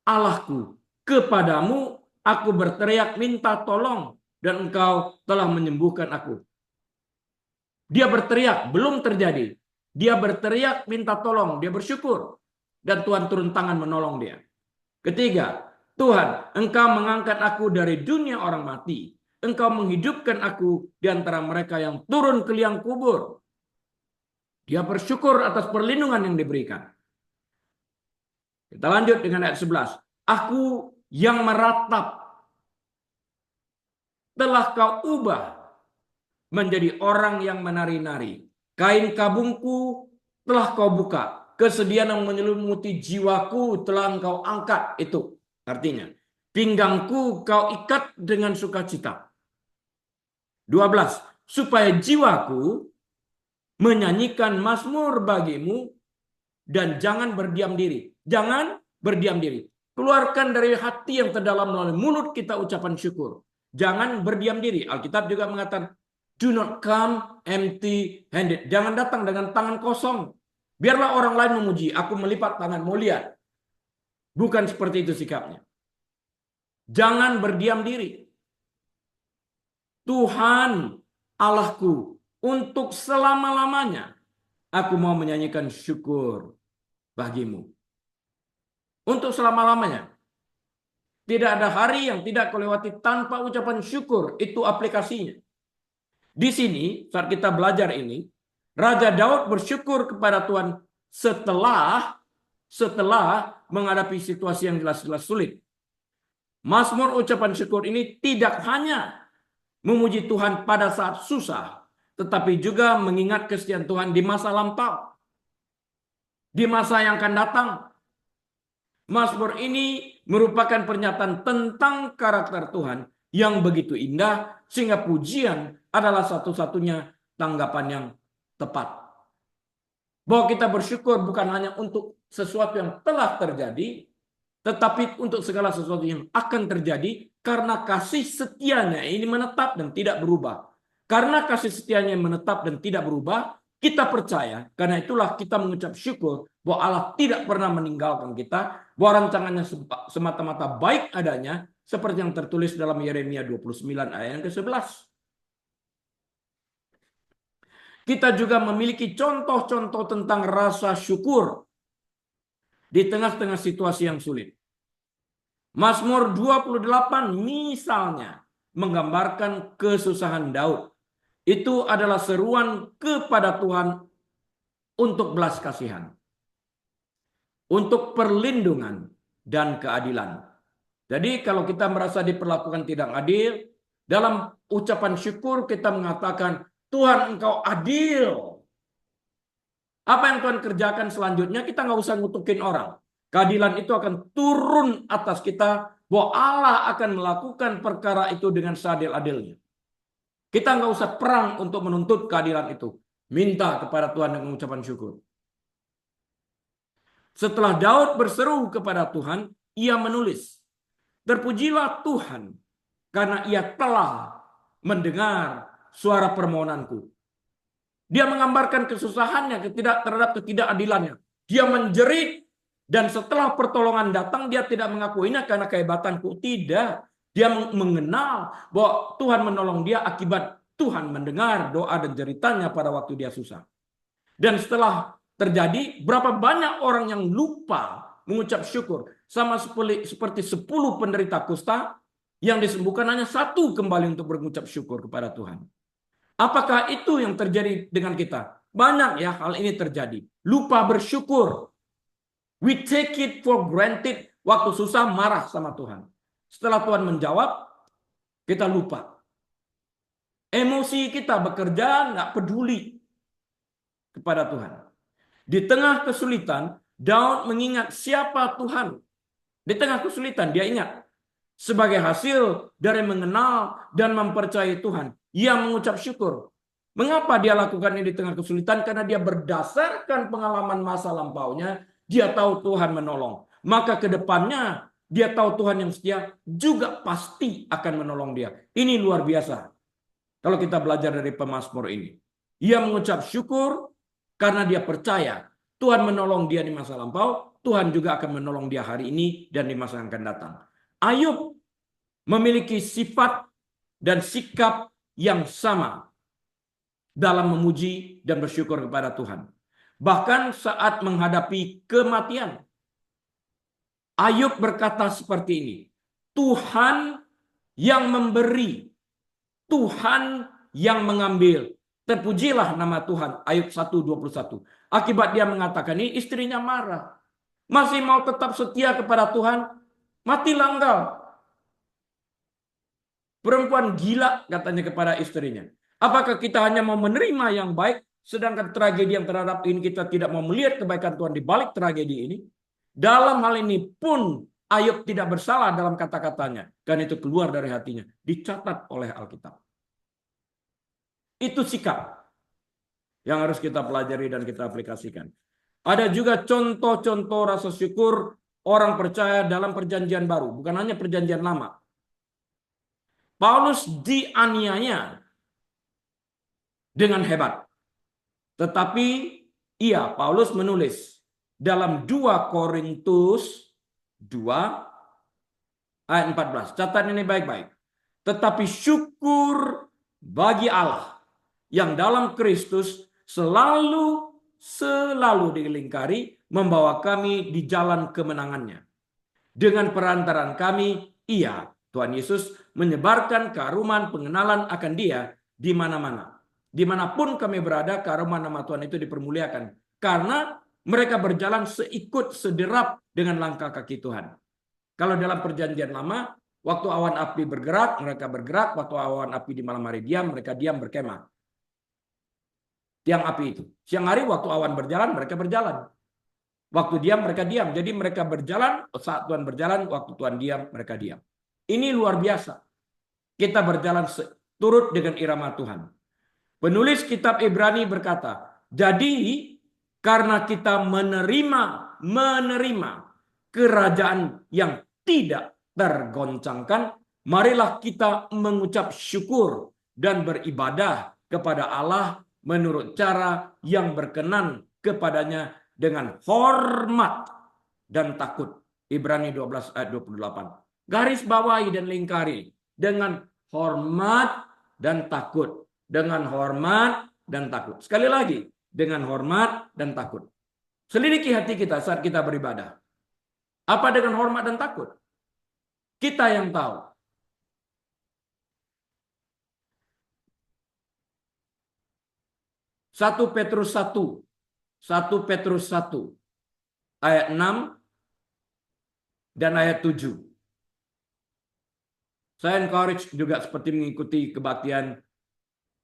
Allahku, kepadamu aku berteriak minta tolong dan Engkau telah menyembuhkan aku. Dia berteriak, belum terjadi. Dia berteriak minta tolong, dia bersyukur. Dan Tuhan turun tangan menolong dia. Ketiga, Tuhan, Engkau mengangkat aku dari dunia orang mati. Engkau menghidupkan aku di antara mereka yang turun ke liang kubur. Dia bersyukur atas perlindungan yang diberikan. Kita lanjut dengan ayat 11. Aku yang meratap telah kau ubah menjadi orang yang menari-nari. Kain kabungku telah kau buka. Kesedihan yang menyelimuti jiwaku telah engkau angkat. Itu artinya. Pinggangku kau ikat dengan sukacita. 12. Supaya jiwaku menyanyikan mazmur bagimu dan jangan berdiam diri. Jangan berdiam diri. Keluarkan dari hati yang terdalam melalui mulut kita ucapan syukur. Jangan berdiam diri. Alkitab juga mengatakan, do not come empty handed. Jangan datang dengan tangan kosong. Biarlah orang lain memuji. Aku melipat tangan, mau lihat. Bukan seperti itu sikapnya. Jangan berdiam diri. Tuhan Allahku, untuk selama-lamanya aku mau menyanyikan syukur bagimu. Untuk selama-lamanya. Tidak ada hari yang tidak kau lewati tanpa ucapan syukur. Itu aplikasinya. Di sini, saat kita belajar ini, Raja Daud bersyukur kepada Tuhan setelah menghadapi situasi yang jelas-jelas sulit. Mazmur ucapan syukur ini tidak hanya memuji Tuhan pada saat susah, tetapi juga mengingat kesetiaan Tuhan di masa lampau, di masa yang akan datang. Mazmur ini merupakan pernyataan tentang karakter Tuhan yang begitu indah, sehingga pujian adalah satu-satunya tanggapan yang tepat. Bahwa kita bersyukur bukan hanya untuk sesuatu yang telah terjadi, tetapi untuk segala sesuatu yang akan terjadi, karena kasih setianya ini menetap dan tidak berubah. Karena kasih setianya yang menetap dan tidak berubah, kita percaya, karena itulah kita mengucap syukur bahwa Allah tidak pernah meninggalkan kita, bahwa rancangannya semata-mata baik adanya, seperti yang tertulis dalam Yeremia 29 ayat yang ke-11. Kita juga memiliki contoh-contoh tentang rasa syukur di tengah-tengah situasi yang sulit. Mazmur 28 misalnya menggambarkan kesusahan Daud. Itu adalah seruan kepada Tuhan untuk belas kasihan, untuk perlindungan dan keadilan. Jadi kalau kita merasa diperlakukan tidak adil, dalam ucapan syukur kita mengatakan, Tuhan engkau adil. Apa yang Tuhan kerjakan selanjutnya, kita nggak usah ngutukin orang. Keadilan itu akan turun atas kita, bahwa Allah akan melakukan perkara itu dengan seadil-adilnya. Kita nggak usah perang untuk menuntut keadilan itu. Minta kepada Tuhan dengan ucapan syukur. Setelah Daud berseru kepada Tuhan, ia menulis, terpujilah Tuhan, karena ia telah mendengar suara permohonanku. Dia menggambarkan kesusahannya terhadap ketidakadilannya. Dia menjerit, dan setelah pertolongan datang, dia tidak mengakuinya karena kehebatanku. Tidak. Dia mengenal bahwa Tuhan menolong dia akibat Tuhan mendengar doa dan jeritanya pada waktu dia susah. Dan setelah terjadi, berapa banyak orang yang lupa mengucap syukur. Sama seperti 10 penderita kusta yang disembuhkan, hanya satu kembali untuk mengucap syukur kepada Tuhan. Apakah itu yang terjadi dengan kita? Banyak ya hal ini terjadi. Lupa bersyukur. We take it for granted. Waktu susah marah sama Tuhan. Setelah Tuhan menjawab, kita lupa. Emosi kita bekerja nggak peduli kepada Tuhan. Di tengah kesulitan, Daud mengingat siapa Tuhan. Di tengah kesulitan dia ingat. Sebagai hasil dari mengenal dan mempercayai Tuhan, ia mengucap syukur. Mengapa dia lakukan ini di tengah kesulitan? Karena dia berdasarkan pengalaman masa lampaunya, dia tahu Tuhan menolong. Maka ke depannya dia tahu Tuhan yang setia juga pasti akan menolong dia. Ini luar biasa. Kalau kita belajar dari pemazmur ini. Ia mengucap syukur karena dia percaya Tuhan menolong dia di masa lampau, Tuhan juga akan menolong dia hari ini dan di masa yang akan datang. Ayub memiliki sifat dan sikap yang sama dalam memuji dan bersyukur kepada Tuhan. Bahkan saat menghadapi kematian, Ayub berkata seperti ini, Tuhan yang memberi, Tuhan yang mengambil. Terpujilah nama Tuhan. Ayub 1:21. Akibat dia mengatakan ini, istrinya marah. Masih mau tetap setia kepada Tuhan? Matilah engkau. Perempuan gila katanya kepada istrinya. Apakah kita hanya mau menerima yang baik, sedangkan tragedi yang terhadap ini kita tidak mau melihat kebaikan Tuhan di balik tragedi ini? Dalam hal ini pun Ayub tidak bersalah dalam kata-katanya. Dan itu keluar dari hatinya. Dicatat oleh Alkitab. Itu sikap yang harus kita pelajari dan kita aplikasikan. Ada juga contoh-contoh rasa syukur orang percaya dalam perjanjian baru. Bukan hanya perjanjian lama. Paulus dianiaya dengan hebat. Tetapi Paulus menulis dalam 2 Korintus 2 ayat 14. Catat ini baik-baik. Tetapi syukur bagi Allah yang dalam Kristus selalu dilingkari membawa kami di jalan kemenangannya. Dengan perantaran kami, Tuhan Yesus, menyebarkan keharuman pengenalan akan Dia di mana-mana. Dimanapun kami berada, keharuman nama Tuhan itu dipermuliakan. Karena mereka berjalan sederap dengan langkah kaki Tuhan. Kalau dalam perjanjian lama, waktu awan api bergerak, mereka bergerak. Waktu awan api di malam hari diam, mereka diam berkemah. Tiang api itu. Siang hari waktu awan berjalan, mereka berjalan. Waktu diam mereka diam. Jadi mereka berjalan, saat Tuhan berjalan, waktu Tuhan diam mereka diam. Ini luar biasa. Kita berjalan turut dengan irama Tuhan. Penulis kitab Ibrani berkata, jadi karena kita menerima kerajaan yang tidak tergoncangkan, marilah kita mengucap syukur dan beribadah kepada Allah menurut cara yang berkenan kepadanya dengan hormat dan takut. Ibrani 12 ayat 28. Garis bawahi dan lingkari dengan hormat dan takut. Dengan hormat dan takut. Sekali lagi, dengan hormat dan takut. Selidiki hati kita saat kita beribadah. Apa dengan hormat dan takut? Kita yang tahu. Satu Petrus 1 ayat 6 dan ayat 7. Saya encourage juga seperti mengikuti kebaktian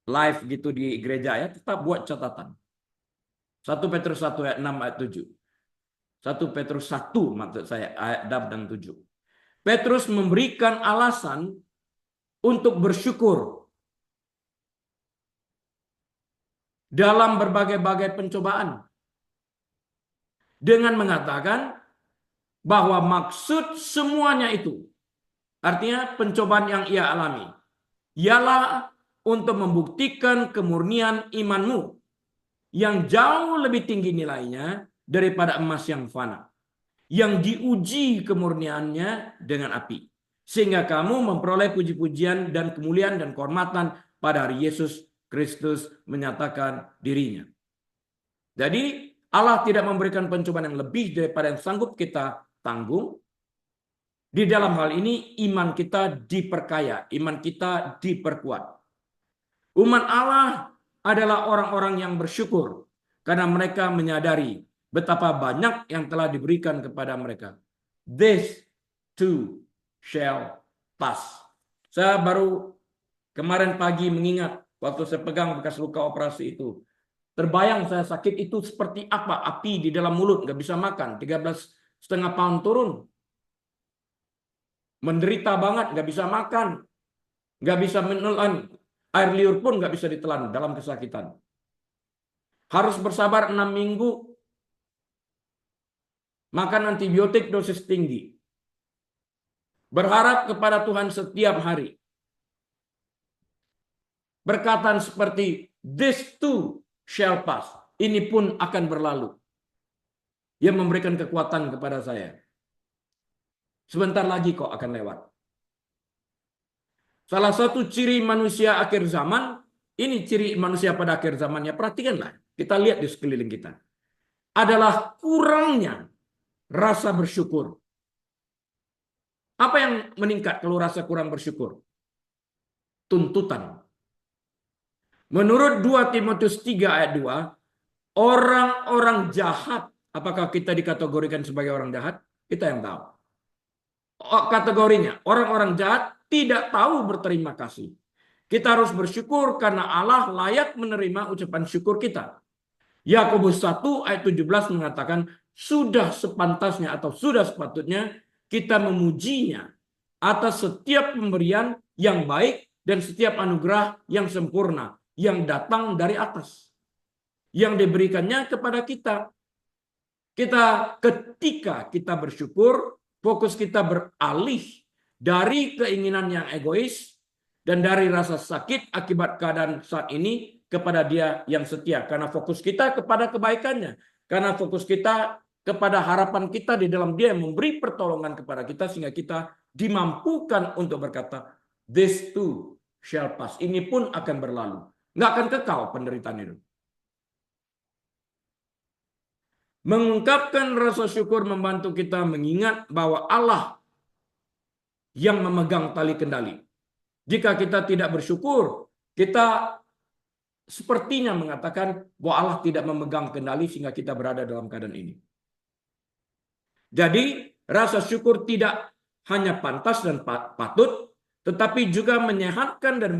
live gitu di gereja ya, tetap buat catatan. 1 Petrus 1 ayat 6 ayat 7. 1 Petrus 1 maksud saya ayat 6 dan 7. Petrus memberikan alasan untuk bersyukur dalam berbagai-bagai pencobaan dengan mengatakan bahwa maksud semuanya itu, artinya pencobaan yang ia alami, ialah untuk membuktikan kemurnian imanmu yang jauh lebih tinggi nilainya daripada emas yang fana, yang diuji kemurniannya dengan api, sehingga kamu memperoleh puji-pujian dan kemuliaan dan kehormatan pada hari Yesus Kristus menyatakan dirinya. Jadi Allah tidak memberikan pencobaan yang lebih daripada yang sanggup kita tanggung. Di dalam hal ini iman kita diperkaya, iman kita diperkuat. Umat Allah adalah orang-orang yang bersyukur karena mereka menyadari betapa banyak yang telah diberikan kepada mereka. This too shall pass. Saya baru kemarin pagi mengingat waktu saya pegang bekas luka operasi itu. Terbayang saya sakit itu seperti apa, api di dalam mulut, nggak bisa makan, 13,5 pound turun. Menderita banget, nggak bisa makan, nggak bisa menelan, air liur pun nggak bisa ditelan dalam kesakitan. Harus bersabar 6 minggu, makan antibiotik dosis tinggi. Berharap kepada Tuhan setiap hari. Perkataan seperti, this too shall pass. Ini pun akan berlalu. Yang memberikan kekuatan kepada saya. Sebentar lagi kok akan lewat. Salah satu ciri manusia akhir zaman, ini ciri manusia pada akhir zamannya, perhatikanlah. Kita lihat di sekeliling kita. Adalah kurangnya rasa bersyukur. Apa yang meningkat kalau rasa kurang bersyukur? Tuntutan. Menurut 2 Timotius 3 ayat 2, orang-orang jahat, apakah kita dikategorikan sebagai orang jahat? Kita yang tahu. Kategorinya, orang-orang jahat tidak tahu berterima kasih. Kita harus bersyukur karena Allah layak menerima ucapan syukur kita. Yakobus 1 ayat 17 mengatakan, sudah sepantasnya atau sudah sepatutnya kita memujinya atas setiap pemberian yang baik dan setiap anugerah yang sempurna yang datang dari atas, yang diberikannya kepada kita. Ketika kita bersyukur, fokus kita beralih dari keinginan yang egois dan dari rasa sakit akibat keadaan saat ini kepada Dia yang setia. Karena fokus kita kepada kebaikannya. Karena fokus kita kepada harapan kita di dalam Dia yang memberi pertolongan kepada kita sehingga kita dimampukan untuk berkata, this too shall pass. Ini pun akan berlalu. Nggak akan kekal penderitaan itu. Mengungkapkan rasa syukur membantu kita mengingat bahwa Allah yang memegang tali kendali. Jika kita tidak bersyukur, kita sepertinya mengatakan bahwa Allah tidak memegang kendali sehingga kita berada dalam keadaan ini. Jadi, rasa syukur tidak hanya pantas dan patut, tetapi juga menyehatkan dan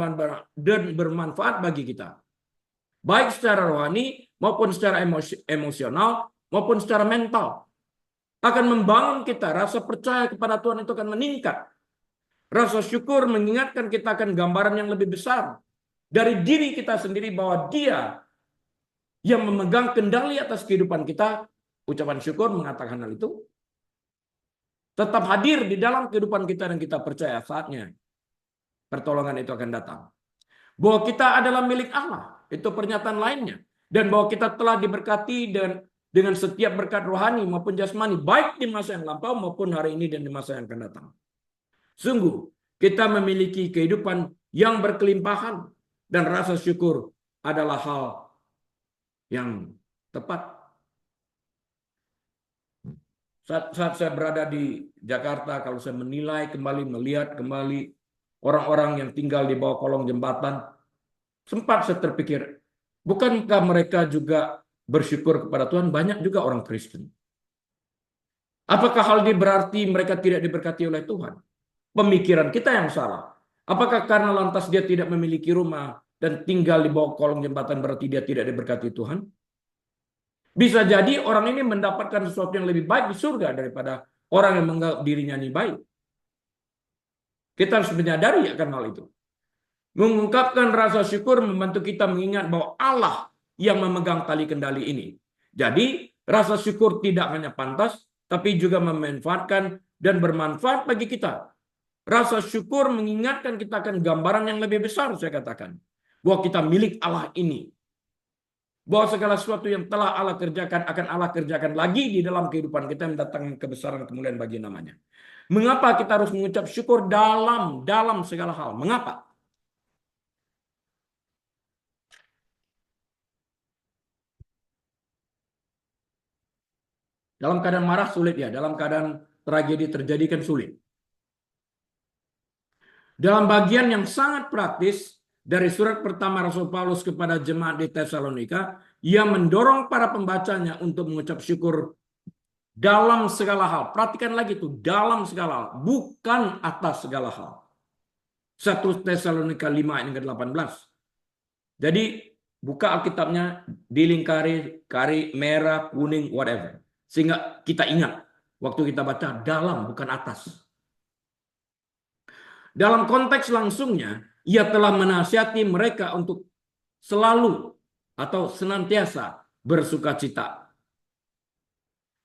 bermanfaat bagi kita. Baik secara rohani maupun secara emosional, maupun secara mental. Akan membangun kita, rasa percaya kepada Tuhan itu akan meningkat. Rasa syukur mengingatkan kita akan gambaran yang lebih besar dari diri kita sendiri bahwa Dia yang memegang kendali atas kehidupan kita. Ucapan syukur mengatakan hal itu. Tetap hadir di dalam kehidupan kita dan kita percaya saatnya pertolongan itu akan datang. Bahwa kita adalah milik Allah. Itu pernyataan lainnya. Dan bahwa kita telah diberkati dengan setiap berkat rohani maupun jasmani. Baik di masa yang lampau maupun hari ini dan di masa yang akan datang. Sungguh kita memiliki kehidupan yang berkelimpahan. Dan rasa syukur adalah hal yang tepat. Saat saya berada di Jakarta, kalau saya menilai kembali, melihat kembali orang-orang yang tinggal di bawah kolong jembatan, sempat saya terpikir, bukankah mereka juga bersyukur kepada Tuhan? Banyak juga orang Kristen. Apakah hal ini berarti mereka tidak diberkati oleh Tuhan? Pemikiran kita yang salah. Apakah karena lantas dia tidak memiliki rumah dan tinggal di bawah kolong jembatan berarti dia tidak diberkati Tuhan? Bisa jadi orang ini mendapatkan sesuatu yang lebih baik di surga daripada orang yang menganggap dirinya ini baik. Kita harus menyadari akan hal itu. Mengungkapkan rasa syukur membantu kita mengingat bahwa Allah yang memegang tali kendali ini. Jadi, rasa syukur tidak hanya pantas, tapi juga memanfaatkan dan bermanfaat bagi kita. Rasa syukur mengingatkan kita akan gambaran yang lebih besar, saya katakan. Bahwa kita milik Allah ini. Bahwa segala sesuatu yang telah Allah kerjakan akan Allah kerjakan lagi di dalam kehidupan kita, mendatangkan kebesaran kemuliaan bagi namanya. Mengapa kita harus mengucap syukur dalam segala hal? Mengapa? Dalam keadaan marah sulit ya, dalam keadaan tragedi terjadi kan sulit. Dalam bagian yang sangat praktis dari surat pertama Rasul Paulus kepada jemaat di Tesalonika, ia mendorong para pembacanya untuk mengucap syukur dalam segala hal. Perhatikan lagi itu, dalam segala hal, bukan atas segala hal. 1 Tesalonika 5 ayat ke-18. Jadi buka Alkitabnya, dilingkari, kari merah, kuning, whatever. Sehingga kita ingat waktu kita baca dalam bukan atas. Dalam konteks langsungnya, ia telah menasihati mereka untuk selalu atau senantiasa bersukacita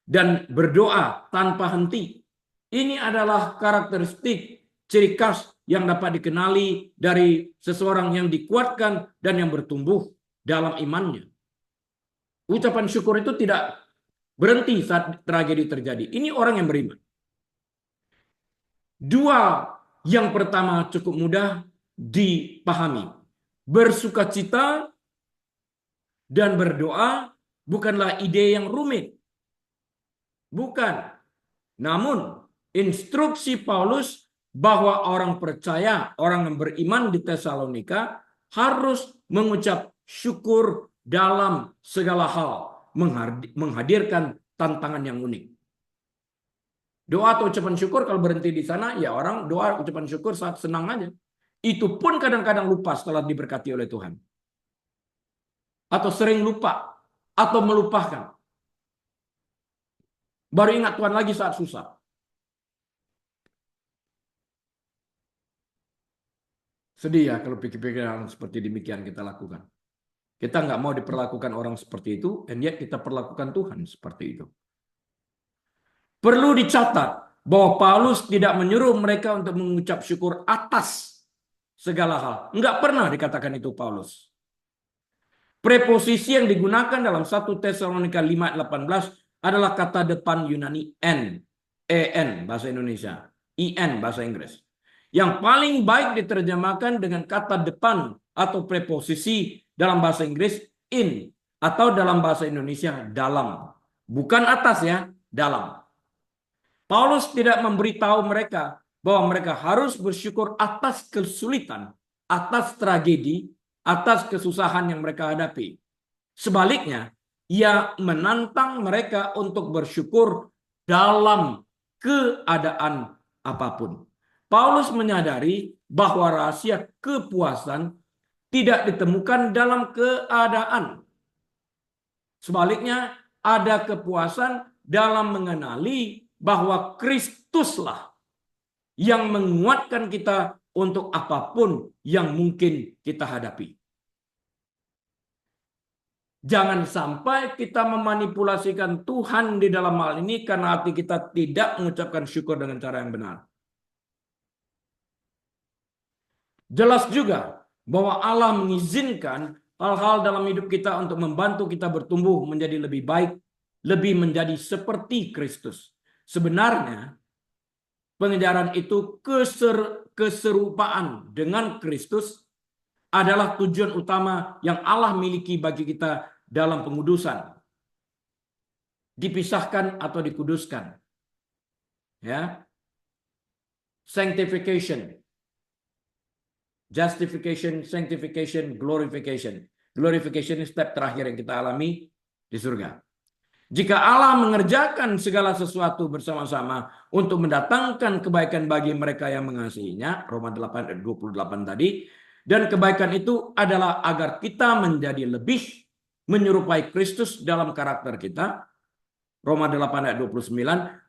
dan berdoa tanpa henti. Ini adalah karakteristik ciri khas yang dapat dikenali dari seseorang yang dikuatkan dan yang bertumbuh dalam imannya. Ucapan syukur itu tidak berhenti saat tragedi terjadi. Ini orang yang beriman. Dua yang pertama cukup mudah dipahami. Bersukacita dan berdoa bukanlah ide yang rumit. Bukan. Namun, instruksi Paulus bahwa orang percaya, orang yang beriman di Tesalonika harus mengucap syukur dalam segala hal, menghadirkan tantangan yang unik. Doa atau ucapan syukur kalau berhenti di sana, ya orang doa ucapan syukur saat senang aja. Itu pun kadang-kadang lupa setelah diberkati oleh Tuhan. Atau sering lupa, atau melupakan. Baru ingat Tuhan lagi saat susah. Sedih ya kalau pikir-pikir hal seperti demikian kita lakukan. Kita nggak mau diperlakukan orang seperti itu, dan yet kita perlakukan Tuhan seperti itu. Perlu dicatat bahwa Paulus tidak menyuruh mereka untuk mengucap syukur atas segala hal. Enggak pernah dikatakan itu Paulus. Preposisi yang digunakan dalam 1 Tesalonika 5:18 adalah kata depan Yunani en, bahasa Indonesia, in bahasa Inggris. Yang paling baik diterjemahkan dengan kata depan atau preposisi dalam bahasa Inggris in, atau dalam bahasa Indonesia dalam. Bukan atas ya, dalam. Paulus tidak memberitahu mereka bahwa mereka harus bersyukur atas kesulitan, atas tragedi, atas kesusahan yang mereka hadapi. Sebaliknya, ia menantang mereka untuk bersyukur dalam keadaan apapun. Paulus menyadari bahwa rahasia kepuasan tidak ditemukan dalam keadaan. Sebaliknya, ada kepuasan dalam mengenali bahwa Kristuslah yang menguatkan kita untuk apapun yang mungkin kita hadapi. Jangan sampai kita memanipulasikan Tuhan di dalam hal ini karena hati kita tidak mengucapkan syukur dengan cara yang benar. Jelas juga bahwa Allah mengizinkan hal-hal dalam hidup kita untuk membantu kita bertumbuh menjadi lebih baik, lebih menjadi seperti Kristus. Sebenarnya pengejaran itu keserupaan dengan Kristus adalah tujuan utama yang Allah miliki bagi kita dalam pengudusan. Dipisahkan atau dikuduskan. Ya. Sanctification. Justification, sanctification, glorification. Glorification ini step terakhir yang kita alami di surga. Jika Allah mengerjakan segala sesuatu bersama-sama untuk mendatangkan kebaikan bagi mereka yang mengasihinya, Roma 8 ayat 28 tadi, dan kebaikan itu adalah agar kita menjadi lebih menyerupai Kristus dalam karakter kita, Roma 8 ayat 29,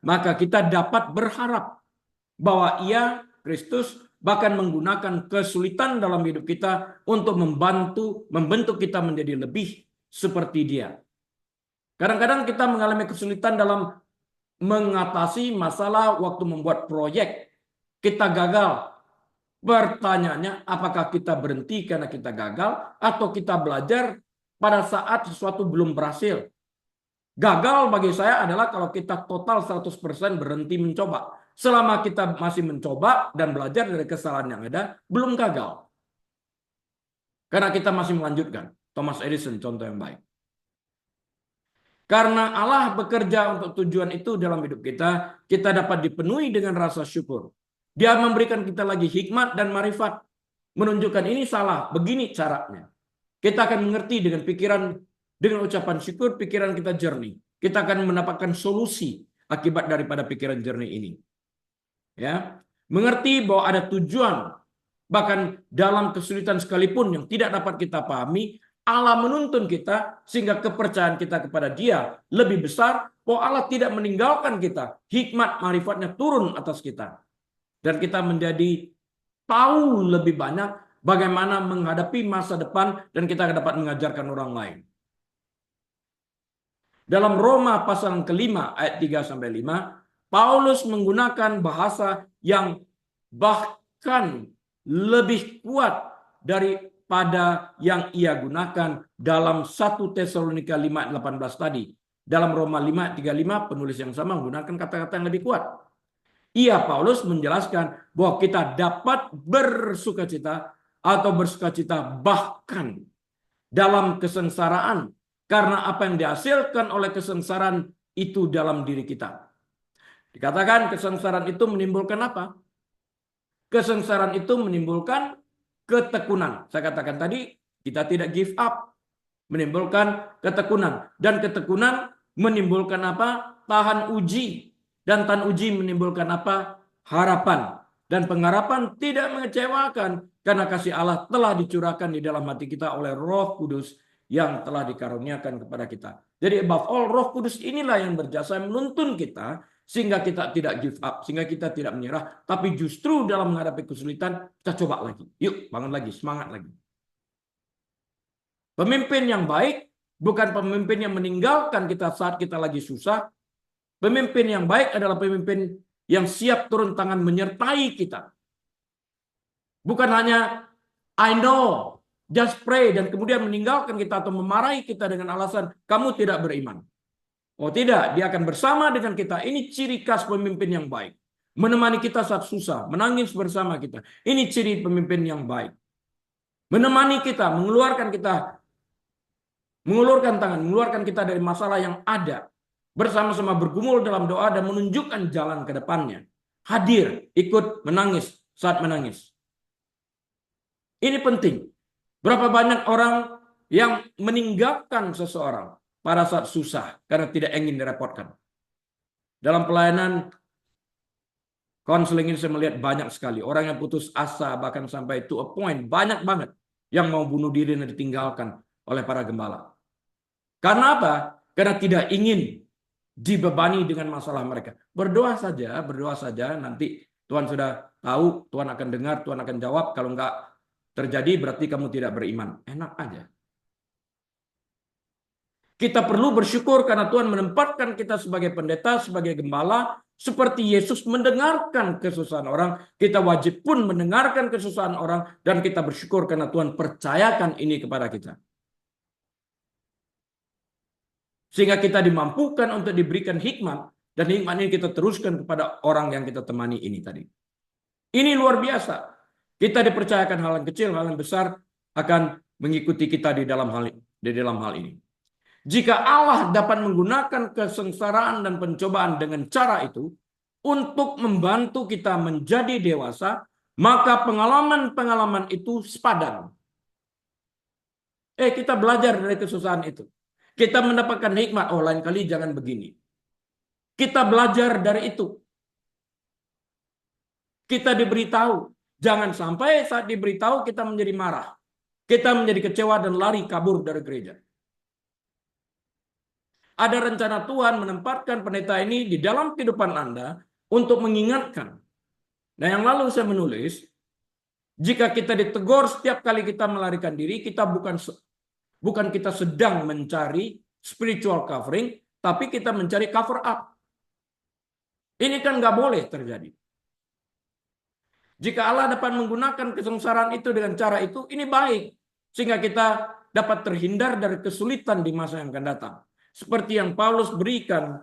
maka kita dapat berharap bahwa Ia, Kristus, bahkan menggunakan kesulitan dalam hidup kita untuk membentuk kita menjadi lebih seperti Dia. Kadang-kadang kita mengalami kesulitan dalam mengatasi masalah waktu membuat proyek. Kita gagal. Pertanyaannya, apakah kita berhenti karena kita gagal atau kita belajar pada saat sesuatu belum berhasil? Gagal bagi saya adalah kalau kita total 100% berhenti mencoba. Selama kita masih mencoba dan belajar dari kesalahan yang ada, belum gagal. Karena kita masih melanjutkan. Thomas Edison contoh yang baik. Karena Allah bekerja untuk tujuan itu dalam hidup kita, kita dapat dipenuhi dengan rasa syukur. Dia memberikan kita lagi hikmat dan marifat. Menunjukkan ini salah, begini caranya. Kita akan mengerti dengan pikiran, dengan ucapan syukur, pikiran kita jernih. Kita akan mendapatkan solusi akibat daripada pikiran jernih ini. Ya, mengerti bahwa ada tujuan, bahkan dalam kesulitan sekalipun yang tidak dapat kita pahami, Allah menuntun kita sehingga kepercayaan kita kepada Dia lebih besar, bahwa Allah tidak meninggalkan kita. Hikmat marifatnya turun atas kita. Dan kita menjadi tahu lebih banyak bagaimana menghadapi masa depan dan kita dapat mengajarkan orang lain. Dalam Roma pasal kelima ayat 3-5, Paulus menggunakan bahasa yang bahkan lebih kuat daripada yang ia gunakan dalam 1 Tesalonika 5:18 tadi. Dalam Roma 5:35 penulis yang sama menggunakan kata-kata yang lebih kuat. Ia, Paulus, menjelaskan bahwa kita dapat bersukacita atau bersukacita bahkan dalam kesengsaraan karena apa yang dihasilkan oleh kesengsaraan itu dalam diri kita. Dikatakan kesengsaraan itu menimbulkan apa? Kesengsaraan itu menimbulkan ketekunan. Saya katakan tadi, kita tidak give up. Menimbulkan ketekunan. Dan ketekunan menimbulkan apa? Tahan uji. Dan tahan uji menimbulkan apa? Harapan. Dan pengharapan tidak mengecewakan. Karena kasih Allah telah dicurahkan di dalam hati kita oleh Roh Kudus yang telah dikaruniakan kepada kita. Jadi above all, Roh Kudus inilah yang berjasa menuntun kita sehingga kita tidak give up, sehingga kita tidak menyerah, tapi justru dalam menghadapi kesulitan kita coba lagi. Yuk, bangun lagi, semangat lagi. Pemimpin yang baik bukan pemimpin yang meninggalkan kita saat kita lagi susah. Pemimpin yang baik adalah pemimpin yang siap turun tangan menyertai kita. Bukan hanya I know, just pray, dan kemudian meninggalkan kita atau memarahi kita dengan alasan kamu tidak beriman. Oh tidak, dia akan bersama dengan kita. Ini ciri khas pemimpin yang baik. Menemani kita saat susah, menangis bersama kita. Ini ciri pemimpin yang baik. Menemani kita, mengeluarkan tangan, mengeluarkan kita dari masalah yang ada. Bersama-sama bergumul dalam doa dan menunjukkan jalan ke depannya. Hadir, ikut menangis saat menangis. Ini penting. Berapa banyak orang yang meninggalkan seseorang pada saat susah karena tidak ingin direpotkan. Dalam pelayanan konseling ini saya melihat banyak sekali orang yang putus asa, bahkan sampai to a point, banyak banget yang mau bunuh diri dan ditinggalkan oleh para gembala. Karena apa? karena tidak ingin dibebani dengan masalah mereka. Berdoa saja, nanti Tuhan sudah tahu, Tuhan akan dengar, Tuhan akan jawab. Kalau enggak terjadi berarti kamu tidak beriman. Enak aja. Kita perlu bersyukur karena Tuhan menempatkan kita sebagai pendeta, sebagai gembala, seperti Yesus mendengarkan kesusahan orang. Kita wajib pun mendengarkan kesusahan orang, dan kita bersyukur karena Tuhan percayakan ini kepada kita. Sehingga kita dimampukan untuk diberikan hikmat, dan hikmat ini kita teruskan kepada orang yang kita temani ini tadi. Ini luar biasa. Kita dipercayakan hal yang kecil, hal yang besar akan mengikuti kita di dalam hal ini. Jika Allah dapat menggunakan kesengsaraan dan pencobaan dengan cara itu untuk membantu kita menjadi dewasa, maka pengalaman-pengalaman itu sepadan. Kita belajar dari kesusahan itu. Kita mendapatkan hikmat, oh lain kali jangan begini. Kita belajar dari itu. Kita diberitahu, jangan sampai saat diberitahu kita menjadi marah. Kita menjadi kecewa dan lari kabur dari gereja. Ada rencana Tuhan menempatkan pendeta ini di dalam kehidupan Anda untuk mengingatkan. Nah, yang lalu saya menulis, jika kita ditegur setiap kali kita melarikan diri, kita bukan kita sedang mencari spiritual covering, tapi kita mencari cover up. Ini kan nggak boleh terjadi. Jika Allah dapat menggunakan kesengsaraan itu dengan cara itu, ini baik. Sehingga kita dapat terhindar dari kesulitan di masa yang akan datang. Seperti yang Paulus berikan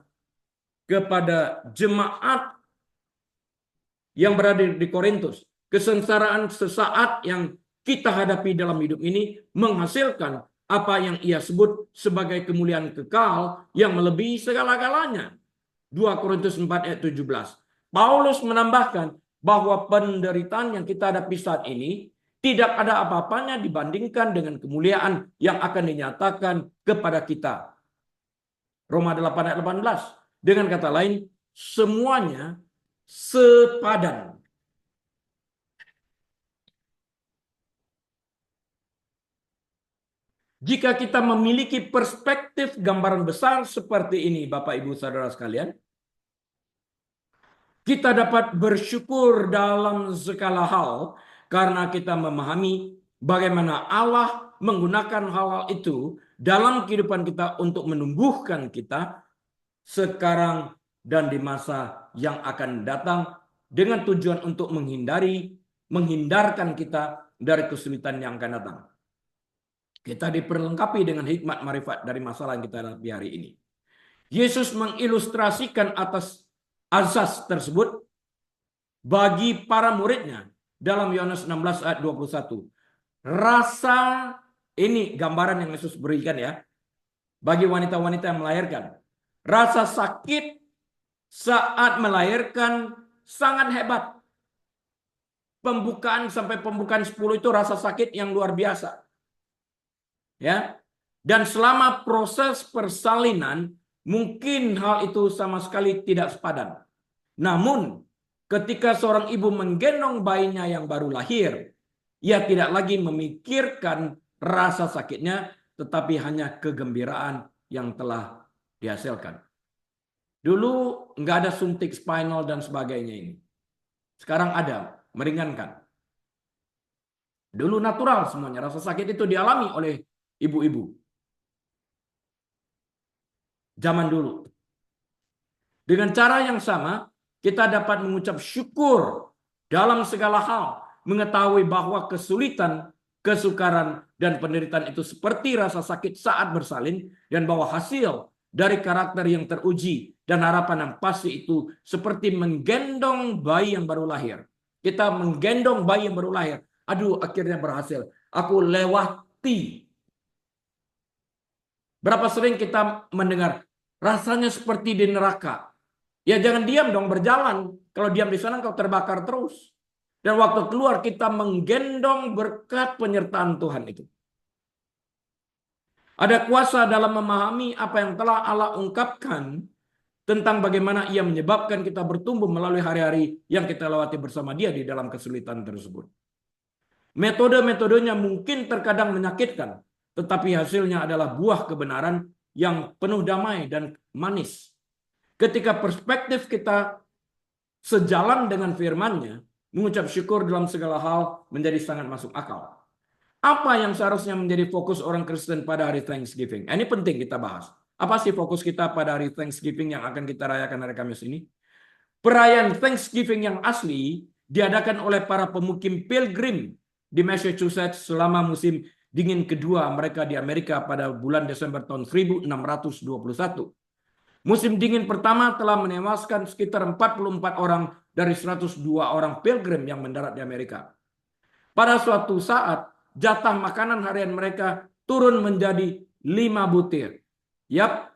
kepada jemaat yang berada di Korintus. Kesengsaraan sesaat yang kita hadapi dalam hidup ini menghasilkan apa yang ia sebut sebagai kemuliaan kekal yang melebihi segala-galanya. 2 Korintus 4 ayat 17. Paulus menambahkan bahwa penderitaan yang kita hadapi saat ini tidak ada apa-apanya dibandingkan dengan kemuliaan yang akan dinyatakan kepada kita. Roma 8 ayat 18. Dengan kata lain, semuanya sepadan. Jika kita memiliki perspektif gambaran besar seperti ini, Bapak Ibu Saudara sekalian, kita dapat bersyukur dalam segala hal karena kita memahami bagaimana Allah menggunakan hal-hal itu dalam kehidupan kita untuk menumbuhkan kita sekarang dan di masa yang akan datang dengan tujuan untuk menghindarkan kita dari kesulitan yang akan datang. Kita diperlengkapi dengan hikmat marifat dari masalah yang kita hadapi hari ini. Yesus mengilustrasikan atas azas tersebut bagi para muridnya dalam Yohanes 16 ayat 21. Rasa, ini gambaran yang Yesus berikan ya, bagi wanita-wanita yang melahirkan. Rasa sakit saat melahirkan sangat hebat. Pembukaan sampai pembukaan 10 itu rasa sakit yang luar biasa. Ya. Dan selama proses persalinan mungkin hal itu sama sekali tidak sepadan. Namun ketika seorang ibu menggendong bayinya yang baru lahir, ia tidak lagi memikirkan rasa sakitnya, tetapi hanya kegembiraan yang telah dihasilkan. Dulu nggak ada suntik spinal dan sebagainya ini. Sekarang ada, meringankan. Dulu natural semuanya, rasa sakit itu dialami oleh ibu-ibu. Zaman dulu. Dengan cara yang sama, kita dapat mengucap syukur dalam segala hal, mengetahui bahwa kesulitan, kesukaran, dan penderitaan itu seperti rasa sakit saat bersalin, dan bahwa hasil dari karakter yang teruji dan harapan yang pasti itu seperti menggendong bayi yang baru lahir. Kita menggendong bayi yang baru lahir. Aduh, akhirnya berhasil. Aku lewati. Berapa sering kita mendengar rasanya seperti di neraka. Ya jangan diam dong, berjalan. Kalau diam di sana kau terbakar terus. Dan waktu keluar kita menggendong berkat penyertaan Tuhan itu. Ada kuasa dalam memahami apa yang telah Allah ungkapkan tentang bagaimana ia menyebabkan kita bertumbuh melalui hari-hari yang kita lewati bersama dia di dalam kesulitan tersebut. Metode-metodenya mungkin terkadang menyakitkan, tetapi hasilnya adalah buah kebenaran yang penuh damai dan manis. Ketika perspektif kita sejalan dengan firman-Nya, mengucap syukur dalam segala hal menjadi sangat masuk akal. Apa yang seharusnya menjadi fokus orang Kristen pada hari Thanksgiving? Ini penting kita bahas. Apa sih fokus kita pada hari Thanksgiving yang akan kita rayakan hari Kamis ini? Perayaan Thanksgiving yang asli diadakan oleh para pemukim Pilgrim di Massachusetts selama musim dingin kedua mereka di Amerika pada bulan Desember tahun 1621. Musim dingin pertama telah menewaskan sekitar 44 orang dari 102 orang Pilgrim yang mendarat di Amerika. Pada suatu saat, jatah makanan harian mereka turun menjadi 5 butir. Yap,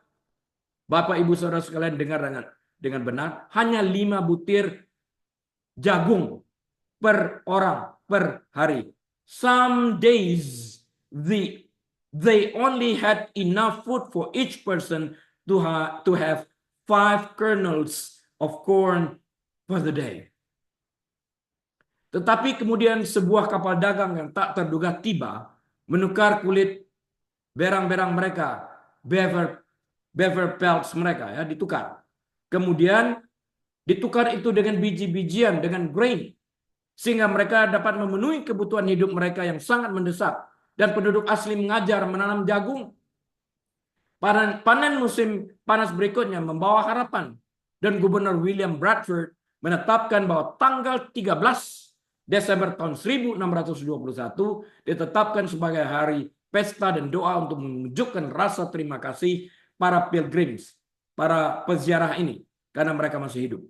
Bapak Ibu Saudara sekalian dengar dengan benar, hanya 5 butir jagung per orang per hari. Some days they only had enough food for each person to have 5 kernels of corn for the day. Tetapi kemudian sebuah kapal dagang yang tak terduga tiba menukar kulit berang-berang mereka, beaver pelts mereka ya ditukar. Kemudian ditukar itu dengan biji-bijian, dengan grain, sehingga mereka dapat memenuhi kebutuhan hidup mereka yang sangat mendesak. Dan penduduk asli mengajar menanam jagung. Panen musim panas berikutnya membawa harapan. Dan Gubernur William Bradford menetapkan bahwa tanggal 13 Desember tahun 1621 ditetapkan sebagai hari pesta dan doa untuk menunjukkan rasa terima kasih para pilgrims, para peziarah ini, karena mereka masih hidup.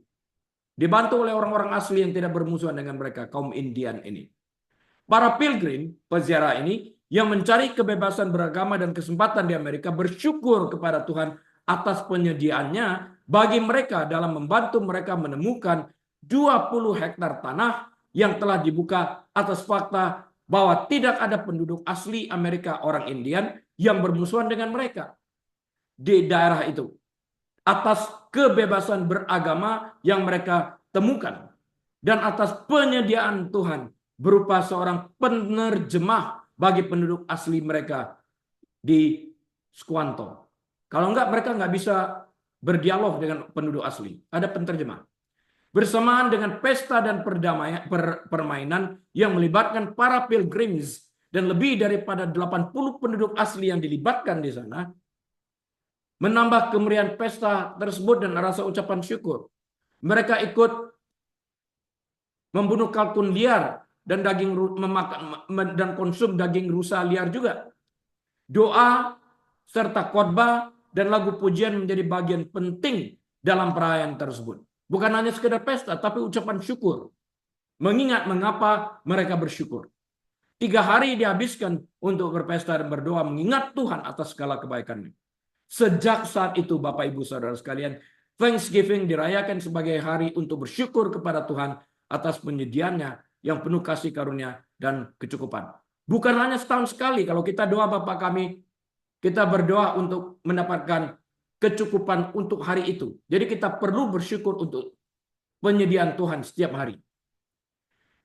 Dibantu oleh orang-orang asli yang tidak bermusuhan dengan mereka, kaum Indian ini. Para pilgrim, peziarah ini, yang mencari kebebasan beragama dan kesempatan di Amerika, bersyukur kepada Tuhan atas penyediaannya bagi mereka dalam membantu mereka menemukan 20 hektar tanah yang telah dibuka atas fakta bahwa tidak ada penduduk asli Amerika orang Indian yang bermusuhan dengan mereka di daerah itu. Atas kebebasan beragama yang mereka temukan. Dan atas penyediaan Tuhan berupa seorang penerjemah bagi penduduk asli mereka di Squanto. Kalau enggak, mereka enggak bisa berdialog dengan penduduk asli. Ada penterjemah. Bersamaan dengan pesta dan permainan yang melibatkan para pilgrims dan lebih daripada 80 penduduk asli yang dilibatkan di sana, menambah kemeriahan pesta tersebut dan rasa ucapan syukur. Mereka ikut membunuh kalkun liar dan dan konsum daging rusa liar juga. Doa serta khotbah dan lagu pujian menjadi bagian penting dalam perayaan tersebut. Bukan hanya sekedar pesta, tapi ucapan syukur. Mengingat mengapa mereka bersyukur. 3 hari dihabiskan untuk berpesta dan berdoa mengingat Tuhan atas segala kebaikannya. Sejak saat itu, Bapak Ibu Saudara sekalian, Thanksgiving dirayakan sebagai hari untuk bersyukur kepada Tuhan atas penyediaannya yang penuh kasih karunia dan kecukupan. Bukan hanya setahun sekali, kalau kita doa Bapa kami, kita berdoa untuk mendapatkan kecukupan untuk hari itu. Jadi kita perlu bersyukur untuk penyediaan Tuhan setiap hari.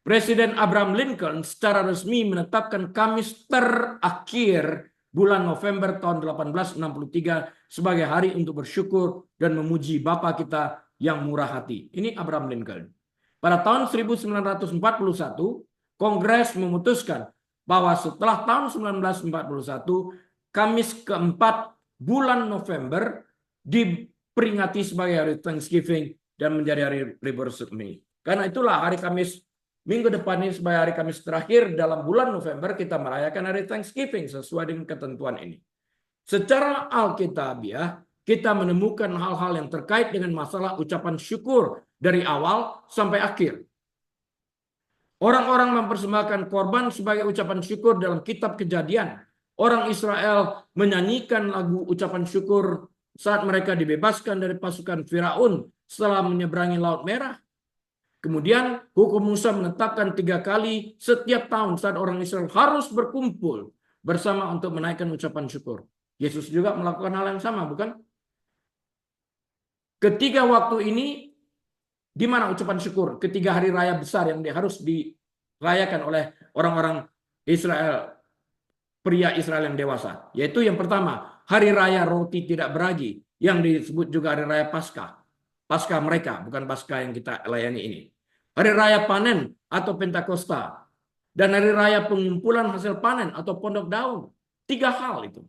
Presiden Abraham Lincoln secara resmi menetapkan Kamis terakhir bulan November tahun 1863 sebagai hari untuk bersyukur dan memuji Bapa kita yang murah hati. Ini Abraham Lincoln. Pada tahun 1941, Kongres memutuskan bahwa setelah tahun 1941, Kamis keempat bulan November diperingati sebagai hari Thanksgiving dan menjadi hari libur resmi. Karena itulah hari Kamis minggu depan ini sebagai hari Kamis terakhir dalam bulan November kita merayakan hari Thanksgiving sesuai dengan ketentuan ini. Secara alkitabiah kita menemukan hal-hal yang terkait dengan masalah ucapan syukur dari awal sampai akhir. Orang-orang mempersembahkan korban sebagai ucapan syukur dalam kitab Kejadian. Orang Israel menyanyikan lagu ucapan syukur saat mereka dibebaskan dari pasukan Firaun setelah menyeberangi Laut Merah. Kemudian hukum Musa menetapkan 3 kali setiap tahun saat orang Israel harus berkumpul bersama untuk menaikkan ucapan syukur. Yesus juga melakukan hal yang sama, bukan? Ketiga waktu ini, di mana ucapan syukur? Ketiga hari raya besar yang harus dirayakan oleh orang-orang Israel, pria Israel yang dewasa. Yaitu yang pertama, hari raya roti tidak beragi, yang disebut juga hari raya Paskah. Paskah mereka, bukan Paskah yang kita layani ini. Hari raya panen atau Pentakosta. Dan hari raya pengumpulan hasil panen atau pondok daun. 3 hal itu.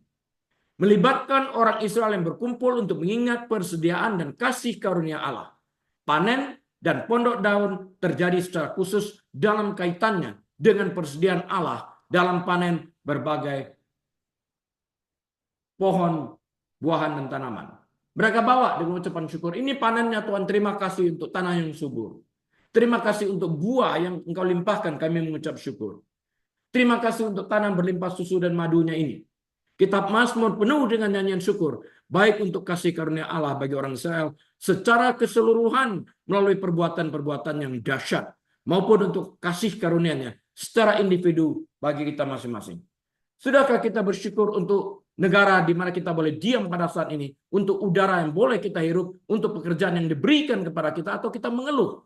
Melibatkan orang Israel yang berkumpul untuk mengingat persediaan dan kasih karunia Allah. Panen dan pondok daun terjadi secara khusus dalam kaitannya dengan persediaan Allah dalam panen berbagai pohon, buahan, dan tanaman. Mereka bawa dengan ucapan syukur. Ini panennya Tuhan, terima kasih untuk tanah yang subur. Terima kasih untuk buah yang Engkau limpahkan, kami mengucap syukur. Terima kasih untuk tanah berlimpah susu dan madunya ini. Kitab Mazmur penuh dengan nyanyian syukur, baik untuk kasih karunia Allah bagi orang Israel secara keseluruhan melalui perbuatan-perbuatan yang dahsyat, maupun untuk kasih karunia-Nya secara individu bagi kita masing-masing. Sudahkah kita bersyukur untuk negara di mana kita boleh diam pada saat ini, untuk udara yang boleh kita hirup, untuk pekerjaan yang diberikan kepada kita, atau kita mengeluh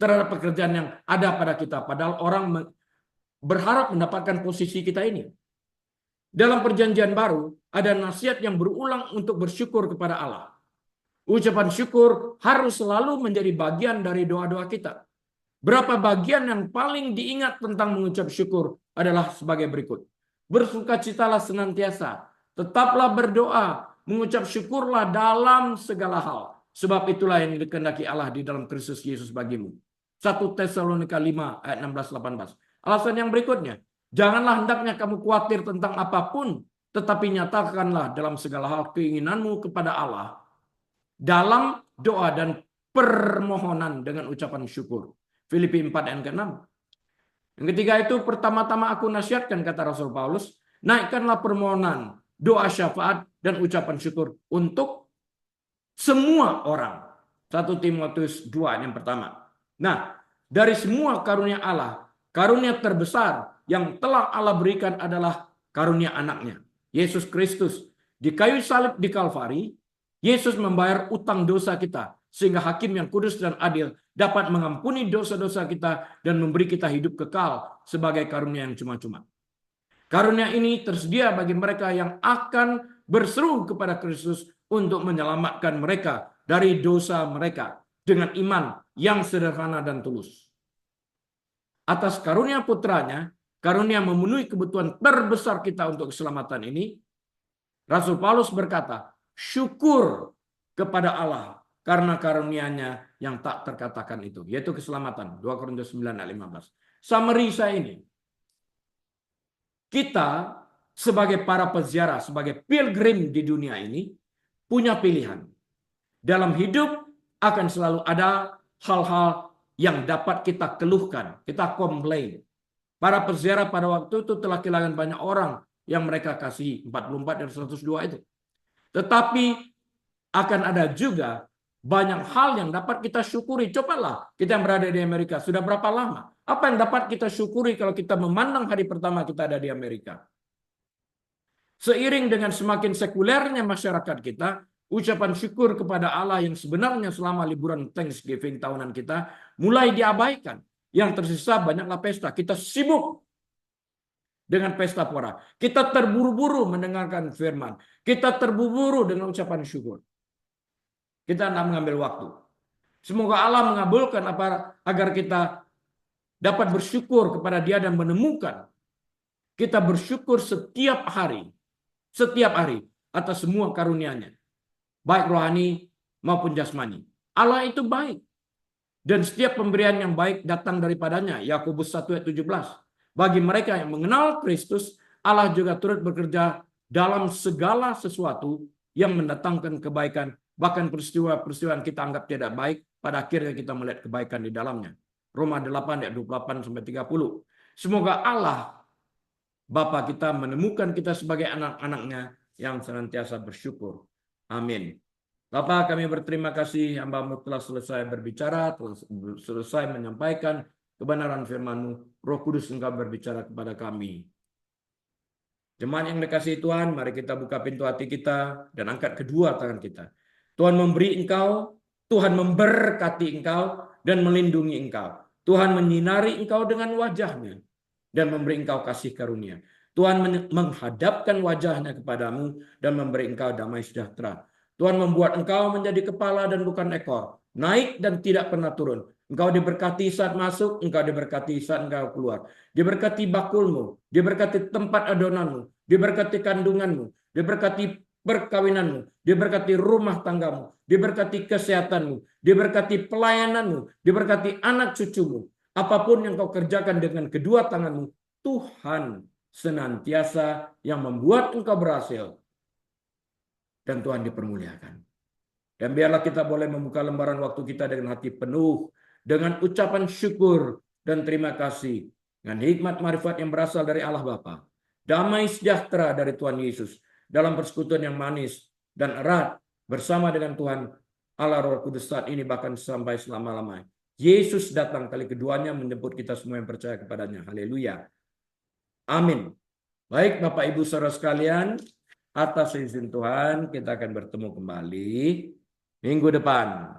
terhadap pekerjaan yang ada pada kita, padahal orang berharap mendapatkan posisi kita ini? Dalam perjanjian baru, ada nasihat yang berulang untuk bersyukur kepada Allah. Ucapan syukur harus selalu menjadi bagian dari doa-doa kita. Berapa bagian yang paling diingat tentang mengucap syukur adalah sebagai berikut. Bersukacitalah senantiasa, tetaplah berdoa, mengucap syukurlah dalam segala hal. Sebab itulah yang dikehendaki Allah di dalam Kristus Yesus bagimu. 1 Tesalonika 5 ayat 16-18. Alasan yang berikutnya, janganlah hendaknya kamu khawatir tentang apapun, tetapi nyatakanlah dalam segala hal keinginanmu kepada Allah dalam doa dan permohonan dengan ucapan syukur. Filipi 4 ayat ke-6. Yang ketiga itu, pertama-tama aku nasihatkan, kata Rasul Paulus, naikkanlah permohonan, doa syafaat, dan ucapan syukur untuk semua orang. 1 Timotius 2 yang pertama. Nah, dari semua karunia Allah, karunia terbesar yang telah Allah berikan adalah karunia anaknya, Yesus Kristus. Di kayu salib di Kalvari, Yesus membayar utang dosa kita, sehingga hakim yang kudus dan adil dapat mengampuni dosa-dosa kita dan memberi kita hidup kekal sebagai karunia yang cuma-cuma. Karunia ini tersedia bagi mereka yang akan berseru kepada Kristus untuk menyelamatkan mereka dari dosa mereka dengan iman yang sederhana dan tulus. Atas karunia putranya, karunia memenuhi kebutuhan terbesar kita untuk keselamatan ini, Rasul Paulus berkata, syukur kepada Allah karena karunia-Nya yang tak terkatakan itu, yaitu keselamatan. 2 Korintus 9 ayat 15. Summary saya ini, kita sebagai para peziarah, sebagai pilgrim di dunia ini, punya pilihan. Dalam hidup akan selalu ada hal-hal yang dapat kita keluhkan, kita komplain. Para peziarah pada waktu itu telah kehilangan banyak orang yang mereka kasihi, 44 dari 102 itu. Tetapi akan ada juga banyak hal yang dapat kita syukuri. Cobalah kita yang berada di Amerika, sudah berapa lama? Apa yang dapat kita syukuri kalau kita memandang hari pertama kita ada di Amerika? Seiring dengan semakin sekulernya masyarakat kita, ucapan syukur kepada Allah yang sebenarnya selama liburan Thanksgiving tahunan kita mulai diabaikan. Yang tersisa banyaklah pesta. Kita sibuk dengan pesta pora. Kita terburu-buru mendengarkan firman. Kita terburu-buru dengan ucapan syukur. Kita tidak mengambil waktu. Semoga Allah mengabulkan agar kita dapat bersyukur kepada Dia dan menemukan kita bersyukur setiap hari atas semua karunia-Nya, baik rohani maupun jasmani. Allah itu baik. Dan setiap pemberian yang baik datang daripadanya. Yakobus 1 ayat 17. Bagi mereka yang mengenal Kristus, Allah juga turut bekerja dalam segala sesuatu yang mendatangkan kebaikan. Bahkan peristiwa-peristiwa yang kita anggap tidak baik, pada akhirnya kita melihat kebaikan di dalamnya. Roma 8 ayat 28-30. Semoga Allah, Bapa kita, menemukan kita sebagai anak-anaknya yang senantiasa bersyukur. Amin. Bapak, kami berterima kasih hamba-Mu telah selesai berbicara, telah selesai menyampaikan kebenaran firman-Mu. Roh Kudus Engkau berbicara kepada kami. Jemaat yang dikasihi Tuhan, mari kita buka pintu hati kita dan angkat kedua tangan kita. Tuhan memberi engkau, Tuhan memberkati engkau dan melindungi engkau. Tuhan menyinari engkau dengan wajah-Nya dan memberi engkau kasih karunia. Tuhan menghadapkan wajahnya kepadamu dan memberi engkau damai sejahtera. Tuhan membuat engkau menjadi kepala dan bukan ekor, naik dan tidak pernah turun. Engkau diberkati saat masuk, engkau diberkati saat engkau keluar. Diberkati bakulmu, diberkati tempat adonanmu, diberkati kandunganmu, diberkati perkawinanmu, diberkati rumah tanggamu, diberkati kesehatanmu, diberkati pelayananmu, diberkati anak cucumu. Apapun yang kau kerjakan dengan kedua tanganmu, Tuhan senantiasa yang membuat engkau berhasil. Dan Tuhan dipermuliakan. Dan biarlah kita boleh membuka lembaran waktu kita dengan hati penuh, dengan ucapan syukur dan terima kasih, dengan hikmat marifat yang berasal dari Allah Bapa, damai sejahtera dari Tuhan Yesus, dalam persekutuan yang manis dan erat bersama dengan Tuhan Allah Roh Kudus saat ini bahkan sampai selama-lamanya. Yesus datang kali keduanya menjemput kita semua yang percaya kepadanya. Haleluya. Amin. Baik Bapak Ibu Saudara sekalian, atas izin Tuhan kita akan bertemu kembali minggu depan.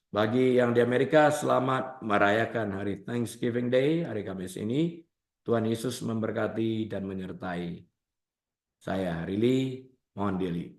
Bagi yang di Amerika, selamat merayakan hari Thanksgiving Day, hari Kamis ini. Tuhan Yesus memberkati dan menyertai. Saya Rili, mohon diri.